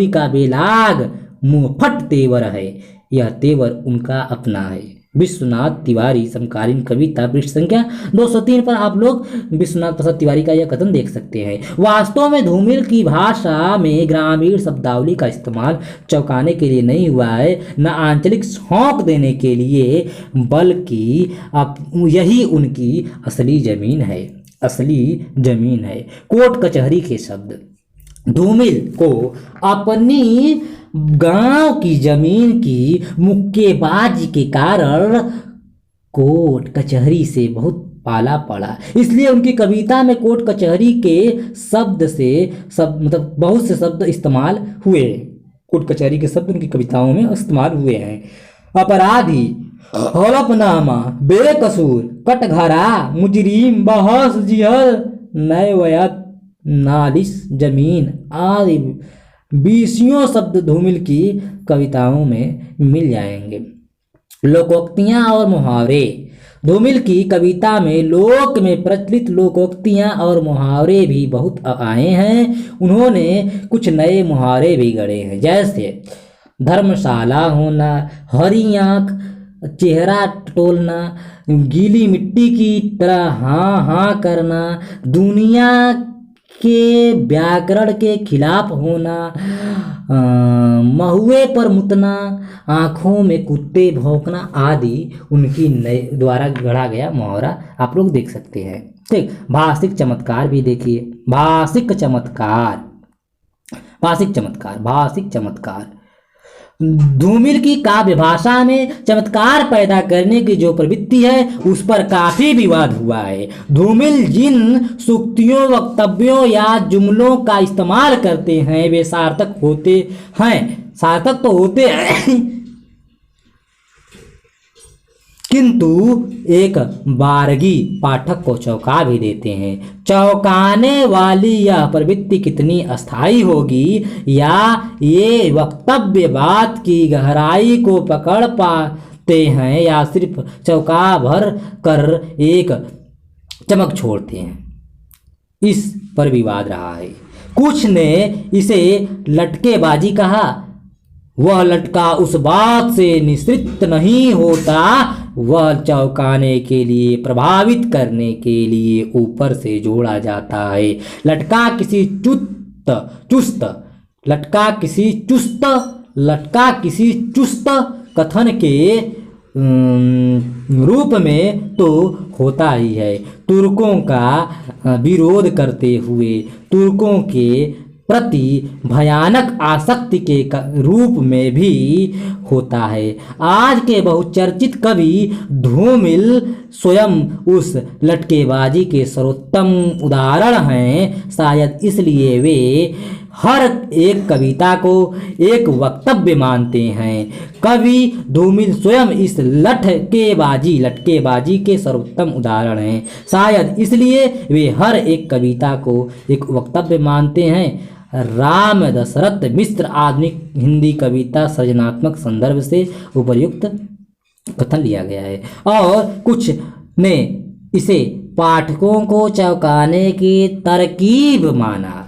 का बेलाग मुंहफट तेवर है। यह तेवर उनका अपना है। विश्वनाथ तिवारी समकालीन कविता पृष्ठ संख्या 203 पर आप लोग विश्वनाथ प्रसाद तिवारी का यह कथन देख सकते हैं। वास्तव में धूमिल की भाषा में ग्रामीण शब्दावली का इस्तेमाल चौंकाने के लिए नहीं हुआ है, न आंचलिक छौंक देने के लिए, बल्कि अब यही उनकी असली जमीन है, असली जमीन है। कोर्ट कचहरी के शब्द धूमिल को अपनी गांव की जमीन की मुक्केबाजी के कारण कोर्ट कचहरी से बहुत पाला पड़ा, इसलिए उनकी कविता में कोर्ट कचहरी के शब्द से मतलब बहुत से शब्द इस्तेमाल हुए। कोर्ट कचहरी के शब्द उनकी कविताओं में इस्तेमाल हुए हैं। अपराधी, हलफनामा, बेकसूर, कटघरा, मुजरिम, बहस, जिहल, नैवयत, नालिश, जमीन आदि 20 शब्द धूमिल की कविताओं में मिल जाएंगे। लोकोक्तियां और मुहावरे धूमिल की कविता में लोक में प्रचलित लोकोक्तियां और मुहावरे भी बहुत आए हैं। उन्होंने कुछ नए मुहावरे भी गढ़े हैं, जैसे धर्मशाला होना, हरी आंख, चेहरा टटोलना, गीली मिट्टी की तरह हाँ हाँ करना, दुनिया के व्याकरण के खिलाफ होना, महुए पर मुतना, आँखों में कुत्ते भौंकना आदि उनकी नए द्वारा गढ़ा गया मुहावरा आप लोग देख सकते हैं। ठीक, भाषिक चमत्कार भी देखिए। भाषिक चमत्कार, भाषिक चमत्कार, भाषिक चमत्कार धूमिल की काव्य भाषा में चमत्कार पैदा करने की जो प्रवृत्ति है उस पर काफी विवाद हुआ है। धूमिल जिन सूक्तियों, वक्तव्यों या जुमलों का इस्तेमाल करते हैं वे सार्थक होते हैं, सार्थक तो होते हैं, किंतु एक बारगी पाठक को चौंका भी देते हैं। चौंकाने वाली यह प्रवृत्ति कितनी अस्थायी होगी या ये वक्तव्य बात की गहराई को पकड़ पाते हैं या सिर्फ चौंका भर कर एक चमक छोड़ते हैं, इस पर विवाद रहा है। कुछ ने इसे लटकेबाजी कहा। वह लटका उस बात से निश्चित नहीं होता, वह चौंकाने के लिए, प्रभावित करने के लिए ऊपर से जोड़ा जाता है। लटका किसी चुस्त कथन के रूप में तो होता ही है। तुर्कों का विरोध करते हुए तुर्कों के प्रति भयानक आसक्ति के रूप में भी होता है। आज के बहुचर्चित कवि धूमिल स्वयं उस लटकेबाजी के सर्वोत्तम उदाहरण हैं। शायद इसलिए वे हर एक कविता को एक वक्तव्य मानते हैं। कवि धूमिल स्वयं इस लटकेबाजी के सर्वोत्तम उदाहरण हैं। शायद इसलिए वे हर एक कविता को एक वक्तव्य मानते हैं। राम दशरथ मिश्र आधुनिक हिंदी कविता सृजनात्मक संदर्भ से उपर्युक्त कथन लिया गया है और कुछ ने इसे पाठकों को चौंकाने की तरकीब माना,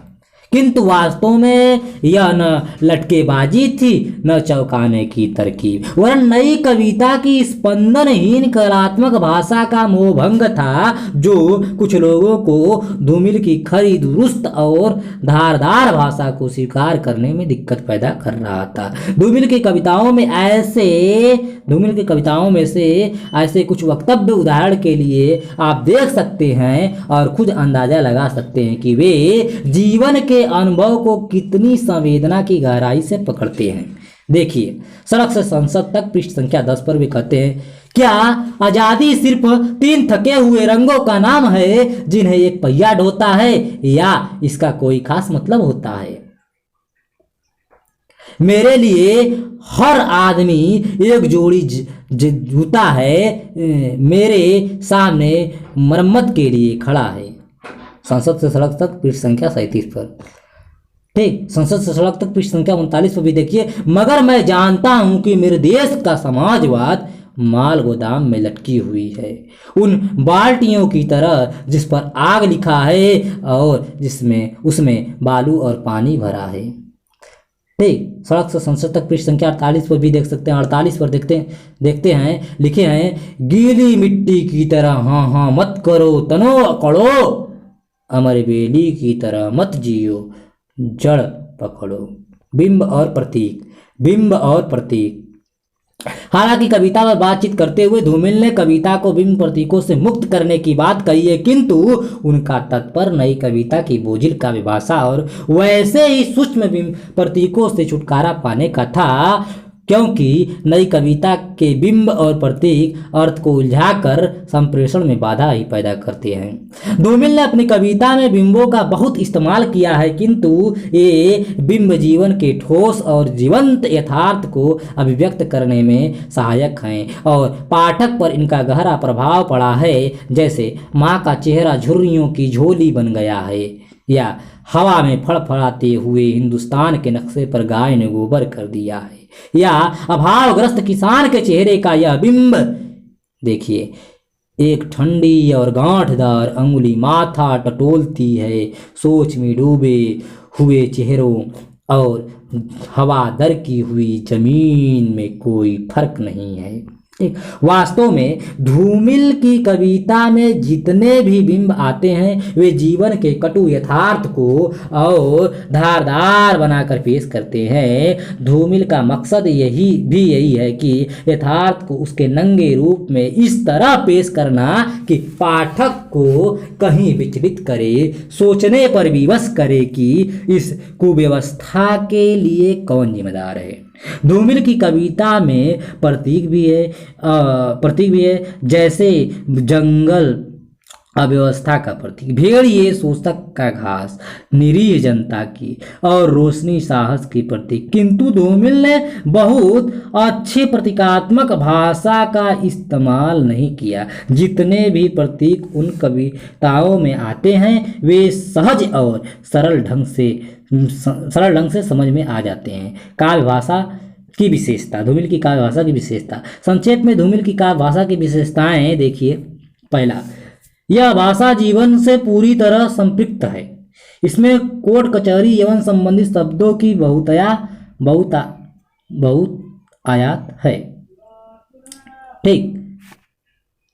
किंतु वास्तव में यह न लटकेबाजी थी न चौंकाने की तरकीब, वरन नई कविता की स्पंदनहीन कलात्मक भाषा का मोहभंग था जो कुछ लोगों को धूमिल की खरी दुरुस्त और धारदार भाषा को स्वीकार करने में दिक्कत पैदा कर रहा था। धूमिल की कविताओं में से ऐसे कुछ वक्तव्य उदाहरण के लिए आप देख सकते हैं और खुद अंदाजा लगा सकते हैं कि वे जीवन के अनुभव को कितनी संवेदना की गहराई से पकड़ते हैं। देखिए, सड़क से संसद तक पृष्ठ संख्या 10 पर वे कहते हैं क्या आजादी सिर्फ 3 थके हुए रंगों का नाम है जिन्हें एक पहिया ढोता है, या इसका कोई खास मतलब होता है? मेरे लिए हर आदमी एक जोड़ी जूता है, मेरे सामने मरम्मत के लिए खड़ा है। संसद से सड़क तक पृष्ठ संख्या 37 पर। ठीक, संसद से सड़क तक पृष्ठ संख्या 39 पर भी देखिए। मगर मैं जानता हूं कि मेरे देश का समाजवाद माल गोदाम में लटकी हुई है, उन बाल्टियों की तरह जिस पर आग लिखा है और जिसमें उसमें बालू और पानी भरा है। ठीक, सड़क से संसद तक पृष्ठ संख्या 48 पर भी देख सकते हैं। 48 पर देखते हैं, लिखे हैं, गीली मिट्टी की तरह हाँ हाँ मत करो तनो अकड़ो, अमर बेली की तरह मत जियो जड़ पकड़ो। बिंब और प्रतीक, बिंब और प्रतीक। हालांकि कविता में बातचीत करते हुए धूमिल ने कविता को बिंब प्रतीकों से मुक्त करने की बात कही है, किंतु उनका तत्पर नई कविता की बोझिल काव्य भाषा और वैसे ही सूक्ष्म बिंब प्रतीकों से छुटकारा पाने का था, क्योंकि नई कविता के बिंब और प्रतीक अर्थ को उलझाकर संप्रेषण में बाधा ही पैदा करते हैं। धूमिल ने अपनी कविता में बिंबों का बहुत इस्तेमाल किया है, किंतु ये बिंब जीवन के ठोस और जीवंत यथार्थ को अभिव्यक्त करने में सहायक हैं और पाठक पर इनका गहरा प्रभाव पड़ा है। जैसे माँ का चेहरा झुर्रियों की झोली बन गया है, या हवा में फड़फड़ाते हुए हिंदुस्तान के नक्शे पर गाय ने गोबर कर दिया है, या अभावग्रस्त किसान के चेहरे का यह बिंब देखिए। एक ठंडी और गांठदार अंगुली माथा टटोलती है, सोच में डूबे हुए चेहरों और हवा दर की हुई जमीन में कोई फर्क नहीं है। वास्तव में धूमिल की कविता में जितने भी बिंब आते हैं वे जीवन के कटु यथार्थ को और धारदार बनाकर पेश करते हैं। धूमिल का मकसद यही है कि यथार्थ को उसके नंगे रूप में इस तरह पेश करना कि पाठक को कहीं विचलित करे, सोचने पर विवश करे कि इस कुव्यवस्था के लिए कौन जिम्मेदार है। धूमिल की कविता में प्रतीक भी है, जैसे जंगल अव्यवस्था का प्रतीक, भेड़िए शोषक का घास, निरीह जनता की, और रोशनी साहस की प्रतीक। किंतु धूमिल ने बहुत अच्छे प्रतीकात्मक भाषा का इस्तेमाल नहीं किया। जितने भी प्रतीक उन कविताओं में आते हैं वे सहज और सरल ढंग से समझ में आ जाते हैं। काव्य भाषा की विशेषता, धूमिल की काव्य भाषा की विशेषता। संक्षेप में धूमिल की काव्य भाषा की विशेषताएं देखिए। पहला, यह भाषा जीवन से पूरी तरह संपृक्त है। इसमें कोर्ट कचहरी एवं संबंधित शब्दों की बहुत आयात है। ठीक।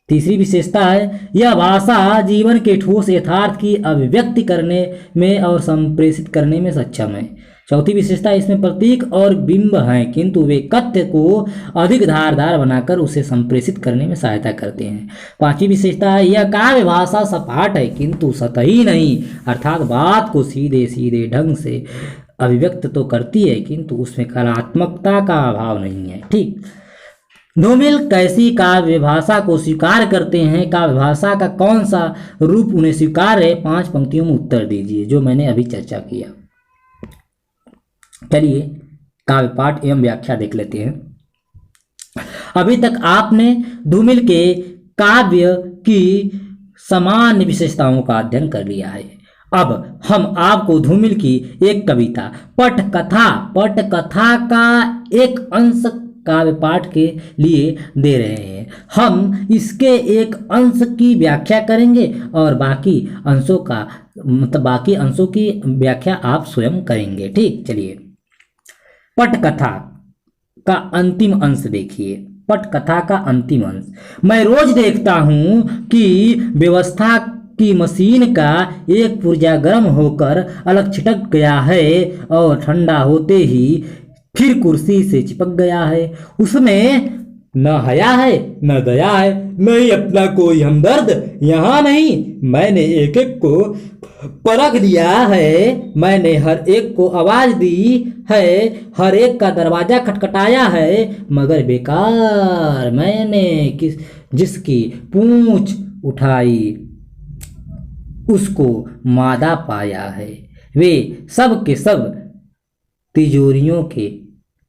तीसरी विशेषता है, यह भाषा जीवन के ठोस यथार्थ की अभिव्यक्ति करने में और संप्रेषित करने में सक्षम है। चौथी विशेषता, इसमें प्रतीक और बिंब हैं, किंतु वे कथ्य को अधिक धारदार बनाकर उसे संप्रेषित करने में सहायता करते हैं। पांचवी विशेषता है, यह काव्य भाषा सपाट है किंतु सतही नहीं, अर्थात बात को सीधे सीधे ढंग से अभिव्यक्त तो करती है किंतु उसमें कलात्मकता का अभाव नहीं है। ठीक। धूमिल कैसी काव्य भाषा को स्वीकार करते हैं, काव्य भाषा का कौन सा रूप उन्हें स्वीकार है, 5 पंक्तियों में उत्तर दीजिए जो मैंने अभी चर्चा किया। चलिए काव्य पाठ एवं व्याख्या देख लेते हैं। अभी तक आपने धूमिल के काव्य की सामान्य विशेषताओं का अध्ययन कर लिया है। अब हम आपको धूमिल की एक कविता पटकथा का एक अंश काव्य पाठ के लिए दे रहे हैं। हम इसके एक अंश की व्याख्या करेंगे और बाकी अंशों की व्याख्या आप स्वयं करेंगे। ठीक, चलिए पटकथा का अंतिम अंश देखिए। पटकथा का अंतिम अंश, मैं रोज देखता हूं कि व्यवस्था की मशीन का एक पुर्जा गर्म होकर अलग छिटक गया है और ठंडा होते ही फिर कुर्सी से चिपक गया है। उसमें न हया है न दया है, नहीं अपना कोई हमदर्द यहाँ नहीं। मैंने एक एक को परख लिया है, मैंने हर एक को आवाज दी है, हर एक का दरवाजा खटखटाया है, मगर बेकार मैंने जिसकी पूंछ उठाई उसको मादा पाया है। वे सब के सब तिजोरियों के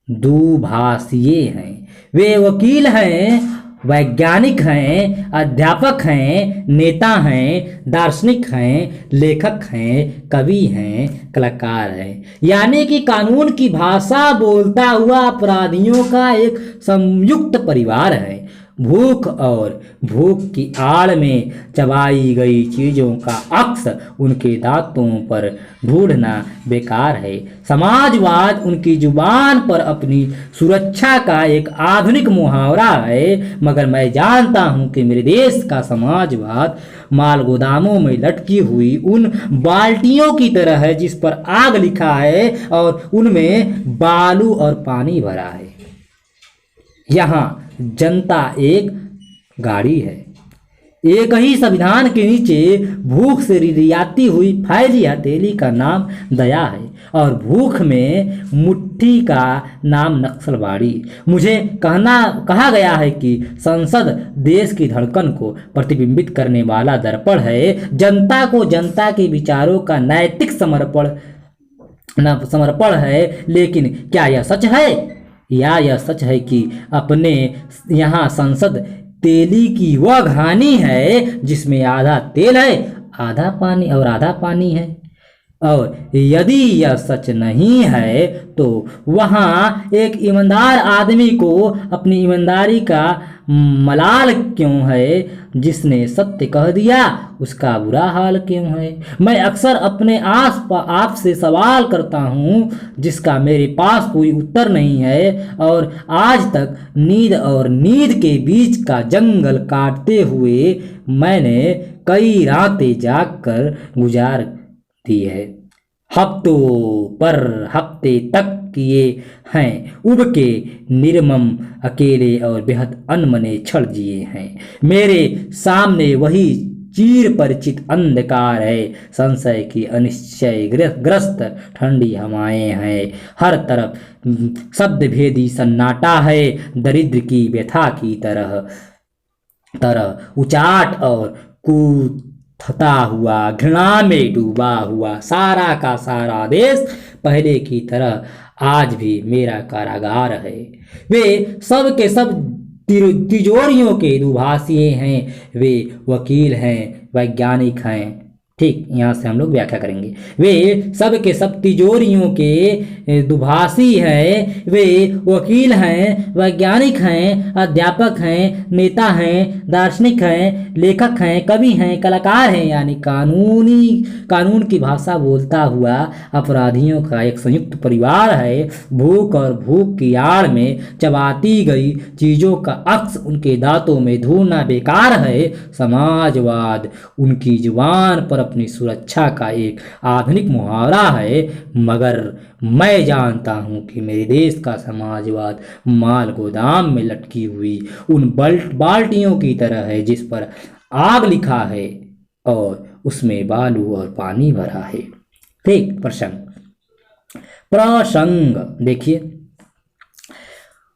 दुभाषिए हैं। वे वकील हैं, वैज्ञानिक हैं, अध्यापक हैं, नेता हैं, दार्शनिक हैं, लेखक हैं, कवि हैं, कलाकार हैं। यानी कि कानून की भाषा बोलता हुआ अपराधियों का एक संयुक्त परिवार है। भूख और भूख की आड़ में चबाई गई चीजों का अक्स उनके दांतों पर ढूंढना बेकार है। समाजवाद उनकी जुबान पर अपनी सुरक्षा का एक आधुनिक मुहावरा है, मगर मैं जानता हूं कि मेरे देश का समाजवाद माल गोदामों में लटकी हुई उन बाल्टियों की तरह है जिस पर आग लिखा है और उनमें बालू और पानी भरा है। यहाँ जनता एक गाड़ी है। एक ही संविधान के नीचे भूख से रिरियाती हुई फैली हथेली का नाम दया है और भूख में मुट्ठी का नाम नक्सलवाड़ी। मुझे कहा गया है कि संसद देश की धड़कन को प्रतिबिंबित करने वाला दर्पण है। जनता को जनता के विचारों का नैतिक समर्पण है। लेकिन क्या यह सच है, या यह सच है कि अपने यहाँ संसद तेली की वह घानी है जिसमें आधा तेल है, आधा पानी और आधा पानी है? और यदि यह सच नहीं है तो वहाँ एक ईमानदार आदमी को अपनी ईमानदारी का मलाल क्यों है? जिसने सत्य कह दिया उसका बुरा हाल क्यों है? मैं अक्सर अपने आप से सवाल करता हूँ जिसका मेरे पास कोई उत्तर नहीं है, और आज तक नींद और नींद के बीच का जंगल काटते हुए मैंने कई रातें जागकर गुजार दी है। हफ्तों पर हफ्ते तक किए हैं उब के निर्मम, अकेले और बेहद अनमने क्षण जिए हैं। मेरे सामने वही चीर परिचित अंधकार है, संशय की अनिश्चय ग्रस्त ठंडी हवाएं हैं, हर तरफ शब्द भेदी सन्नाटा है, दरिद्र की व्यथा की तरह उचाट और कूथता हुआ, घृणा में डूबा हुआ सारा का सारा देश पहले की तरह आज भी मेरा कारागार है। वे सब के सब तिजोरियों के दुभाषिए हैं, वे वकील हैं, वैज्ञानिक हैं। ठीक, यहाँ से हम लोग व्याख्या करेंगे। वे सब के सब तिजोरियों के दुभाषी हैं, वे वकील हैं, वैज्ञानिक हैं, अध्यापक हैं, नेता हैं, दार्शनिक हैं, लेखक हैं, कवि हैं, कलाकार हैं। यानी कानून की भाषा बोलता हुआ अपराधियों का एक संयुक्त परिवार है। भूख और भूख की आड़ में चबाती गई चीजों का अक्स उनके दांतों में ढूंढना बेकार है। समाजवाद उनकी जुबान पर अपनी सुरक्षा का एक आधुनिक मुहावरा है, मगर मैं जानता हूं कि मेरे देश का समाजवाद माल गोदाम में लटकी हुई उन बाल्टियों की तरह है जिस पर आग लिखा है और उसमें बालू और पानी भरा है। ठीक, प्रसंग देखिए,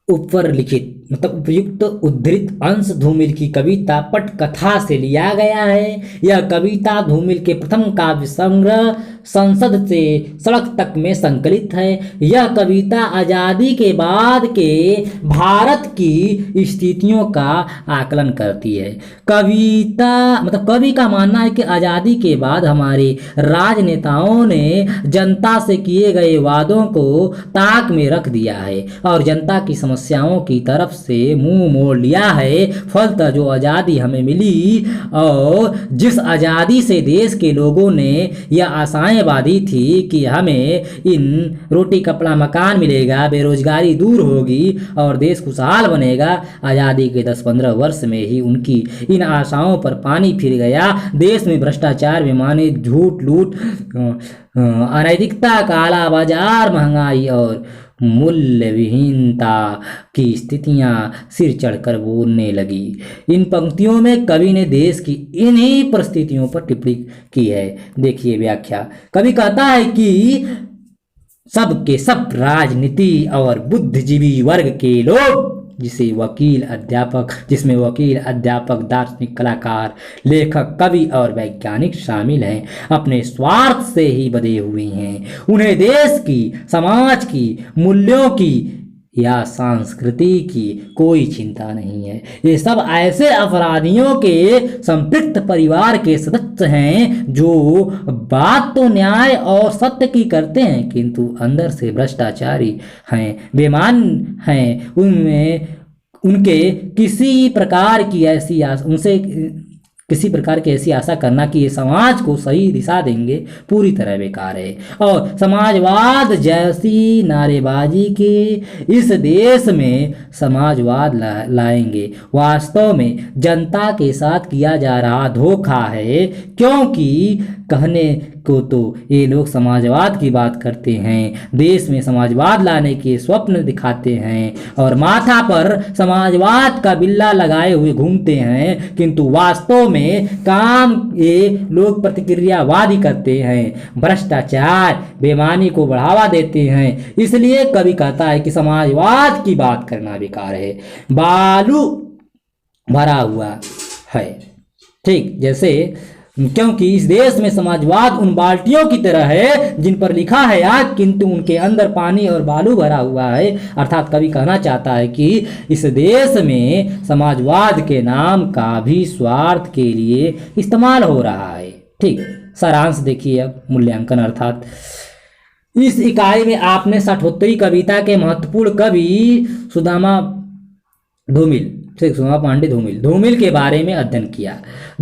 ऊपर लिखित मतलब उपयुक्त उद्धृत अंश धूमिल की कविता पटकथा से लिया गया है। यह कविता धूमिल के प्रथम काव्य संग्रह संसद से सड़क तक में संकलित है। यह कविता आज़ादी के बाद के भारत की स्थितियों का आकलन करती है। कवि का मानना है कि आज़ादी के बाद हमारे राजनेताओं ने जनता से किए गए वादों को ताक में रख दिया है और जनता की समस्याओं की तरफ से मुंह मोड़ लिया है। फलतः जो आज़ादी हमें मिली और जिस आज़ादी से देश के लोगों ने यह आशाएं बांधी थी कि हमें इन रोटी कपड़ा मकान मिलेगा, बेरोजगारी दूर होगी और देश खुशहाल बनेगा, आज़ादी के 10-15 वर्ष में ही उनकी इन आशाओं पर पानी फिर गया। देश में भ्रष्टाचार, बेईमानी, झूठ, लूट, अनैतिकता, काला बाजार, महंगाई और मूल्य विहीनता की स्थितियां सिर चढ़कर बोलने लगी। इन पंक्तियों में कवि ने देश की इन्हीं परिस्थितियों पर टिप्पणी की है। देखिए व्याख्या। कवि कहता है कि सब के सब राजनीति और बुद्धिजीवी वर्ग के लोग जिसमें वकील अध्यापक दार्शनिक कलाकार लेखक कवि और वैज्ञानिक शामिल हैं, अपने स्वार्थ से ही बंधे हुए हैं। उन्हें देश की समाज की मूल्यों की या संस्कृति की कोई चिंता नहीं है। ये सब ऐसे अपराधियों के संपृक्त परिवार के सदस्य हैं जो बात तो न्याय और सत्य की करते हैं किंतु अंदर से भ्रष्टाचारी हैं, बेईमान हैं। उनके किसी प्रकार की ऐसी आशा करना कि ये समाज को सही दिशा देंगे पूरी तरह बेकार है। और समाजवाद जैसी नारेबाजी के इस देश में समाजवाद लाएंगे वास्तव में जनता के साथ किया जा रहा धोखा है, क्योंकि कहने को तो ये लोग समाजवाद की बात करते हैं, देश में समाजवाद लाने के स्वप्न दिखाते हैं और माथा पर समाजवाद का बिल्ला लगाए हुए घूमते हैं, किंतु वास्तव में काम ये लोग प्रतिक्रियावादी करते हैं, भ्रष्टाचार बेईमानी को बढ़ावा देते हैं। इसलिए कवि कहता है कि समाजवाद की बात करना बेकार है, बालू भरा हुआ है। ठीक, जैसे क्योंकि इस देश में समाजवाद उन बाल्टियों की तरह है जिन पर लिखा है आग, किंतु उनके अंदर पानी और बालू भरा हुआ है। अर्थात कवि कहना चाहता है कि इस देश में समाजवाद के नाम का भी स्वार्थ के लिए इस्तेमाल हो रहा है। ठीक, सारांश देखिए अब मूल्यांकन। अर्थात इस इकाई में आपने 68वीं कविता के महत्वपूर्ण कवि सुदामा पांडे धूमिल के बारे में अध्ययन किया।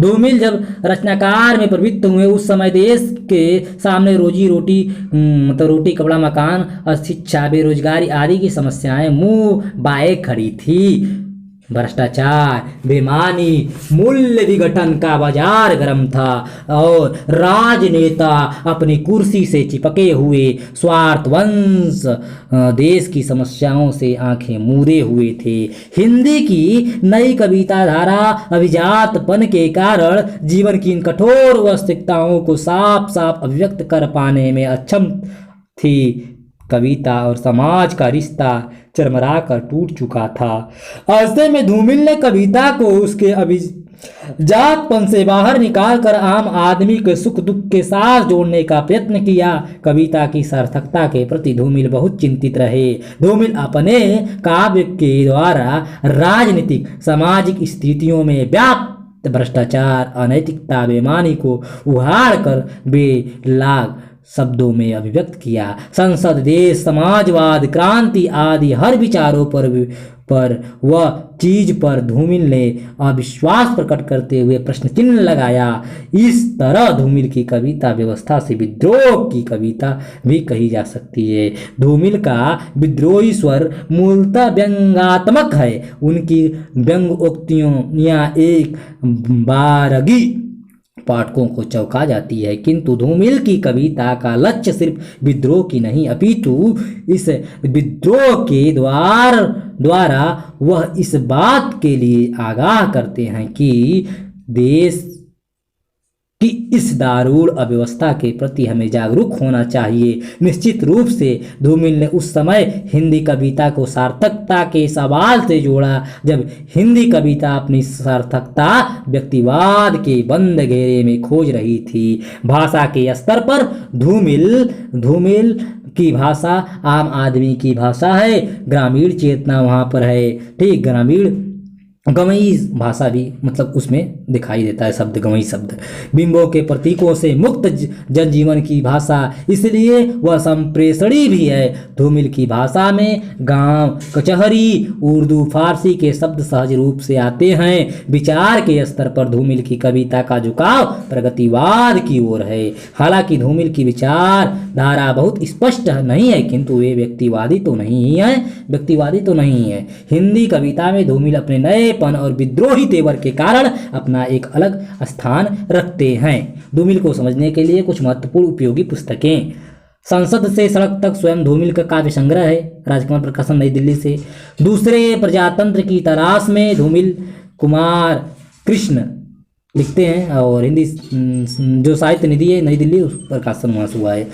धूमिल जब रचनाकार में प्रवृत्त हुए उस समय देश के सामने रोटी कपड़ा मकान, शिक्षा, बेरोजगारी आदि की समस्याएं मुंह बाए खड़ी थी। भ्रष्टाचार, बेईमानी, मूल्य विघटन का बाजार गर्म था और राजनेता अपनी कुर्सी से चिपके हुए स्वार्थवंश देश की समस्याओं से आंखें मूंदे हुए थे। हिंदी की नई कविता धारा अभिजातपन के कारण जीवन की इन कठोर वास्तविकताओं को साफ साफ अभिव्यक्त कर पाने में अक्षम थी। कविता और समाज का रिश्ता चरमरा कर टूट चुका था। ऐसे में धूमिल ने कविता को उसके अभिजातपन से बाहर निकालकर आम आदमी के सुख दुख के साथ जोड़ने का प्रयत्न किया। कविता की सार्थकता के प्रति धूमिल बहुत चिंतित रहे। धूमिल अपने काव्य के द्वारा राजनीतिक सामाजिक स्थितियों में व्याप्त भ्रष्टाचार, अनैतिकता, बेईमानी को उहाड़ कर बेलाग शब्दों में अभिव्यक्त किया। संसद, देश, समाजवाद, क्रांति आदि हर विचारों पर वह चीज पर धूमिल ने अविश्वास प्रकट करते हुए प्रश्न चिन्ह लगाया। इस तरह धूमिल की कविता व्यवस्था से विद्रोह की कविता भी कही जा सकती है। धूमिल का विद्रोही स्वर मूलतः व्यंग्यात्मक है। उनकी व्यंग्योक्तियां एक बारगी पाठकों को चौंका जाती है, किंतु धूमिल की कविता का लक्ष्य सिर्फ विद्रोह की नहीं अपितु इस विद्रोह के द्वारा वह इस बात के लिए आगाह करते हैं कि देश कि इस दारूण अव्यवस्था के प्रति हमें जागरूक होना चाहिए। निश्चित रूप से धूमिल ने उस समय हिंदी कविता को सार्थकता के सवाल से जोड़ा जब हिंदी कविता अपनी सार्थकता व्यक्तिवाद के बंद घेरे में खोज रही थी। भाषा के स्तर पर धूमिल की भाषा आम आदमी की भाषा है। ग्रामीण चेतना वहाँ पर है। ठीक, ग्रामीण गवई भाषा भी मतलब उसमें दिखाई देता है शब्द, गवई शब्द बिंबों के प्रतीकों से मुक्त जनजीवन की भाषा, इसलिए वह संप्रेषणी भी है। धूमिल की भाषा में गांव, कचहरी, उर्दू, फारसी के शब्द सहज रूप से आते हैं। विचार के स्तर पर धूमिल की कविता का झुकाव प्रगतिवाद की ओर है। हालांकि धूमिल की विचार धारा बहुत स्पष्ट नहीं है, किंतु वे व्यक्तिवादी तो नहीं है। हिंदी कविता में धूमिल अपने नए और विद्रोही तेवर के कारण अपना एक अलग स्थान रखते हैं। धूमिल को समझने के लिए कुछ महत्वपूर्ण उपयोगी पुस्तकें। संसद से सड़क तक स्वयं धूमिल का काव्य संग्रह है, राजकमल प्रकाशन नई दिल्ली से। दूसरे प्रजातंत्र की तलाश में धूमिल कुमार कृष्ण लिखते हैं, और हिंदी जो साहित्य निधि है नई दिल्ली, उस प्रकाशन वहाँ से हुआ है।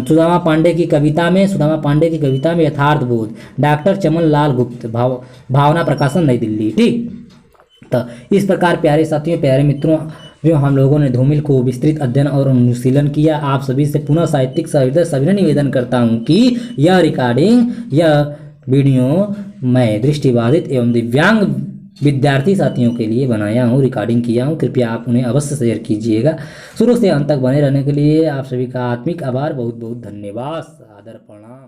सुदामा पांडे की कविता में यथार्थ बोध, डॉक्टर चमन लाल गुप्त, भावना प्रकाशन नई दिल्ली। ठीक, तो इस प्रकार प्यारे साथियों, प्यारे मित्रों, जो हम लोगों ने धूमिल को विस्तृत अध्ययन और अनुशीलन किया, आप सभी से पुनः साहित्यिक सहृदय सविनय निवेदन करता हूँ कि यह रिकॉर्डिंग, यह वीडियो मैं दृष्टिबाधित एवं दिव्यांग विद्यार्थी साथियों के लिए बनाया हूँ, रिकॉर्डिंग किया हूँ। कृपया आप उन्हें अवश्य शेयर कीजिएगा। शुरू से अंत तक बने रहने के लिए आप सभी का आत्मिक आभार, बहुत बहुत धन्यवाद, आदर प्रणाम।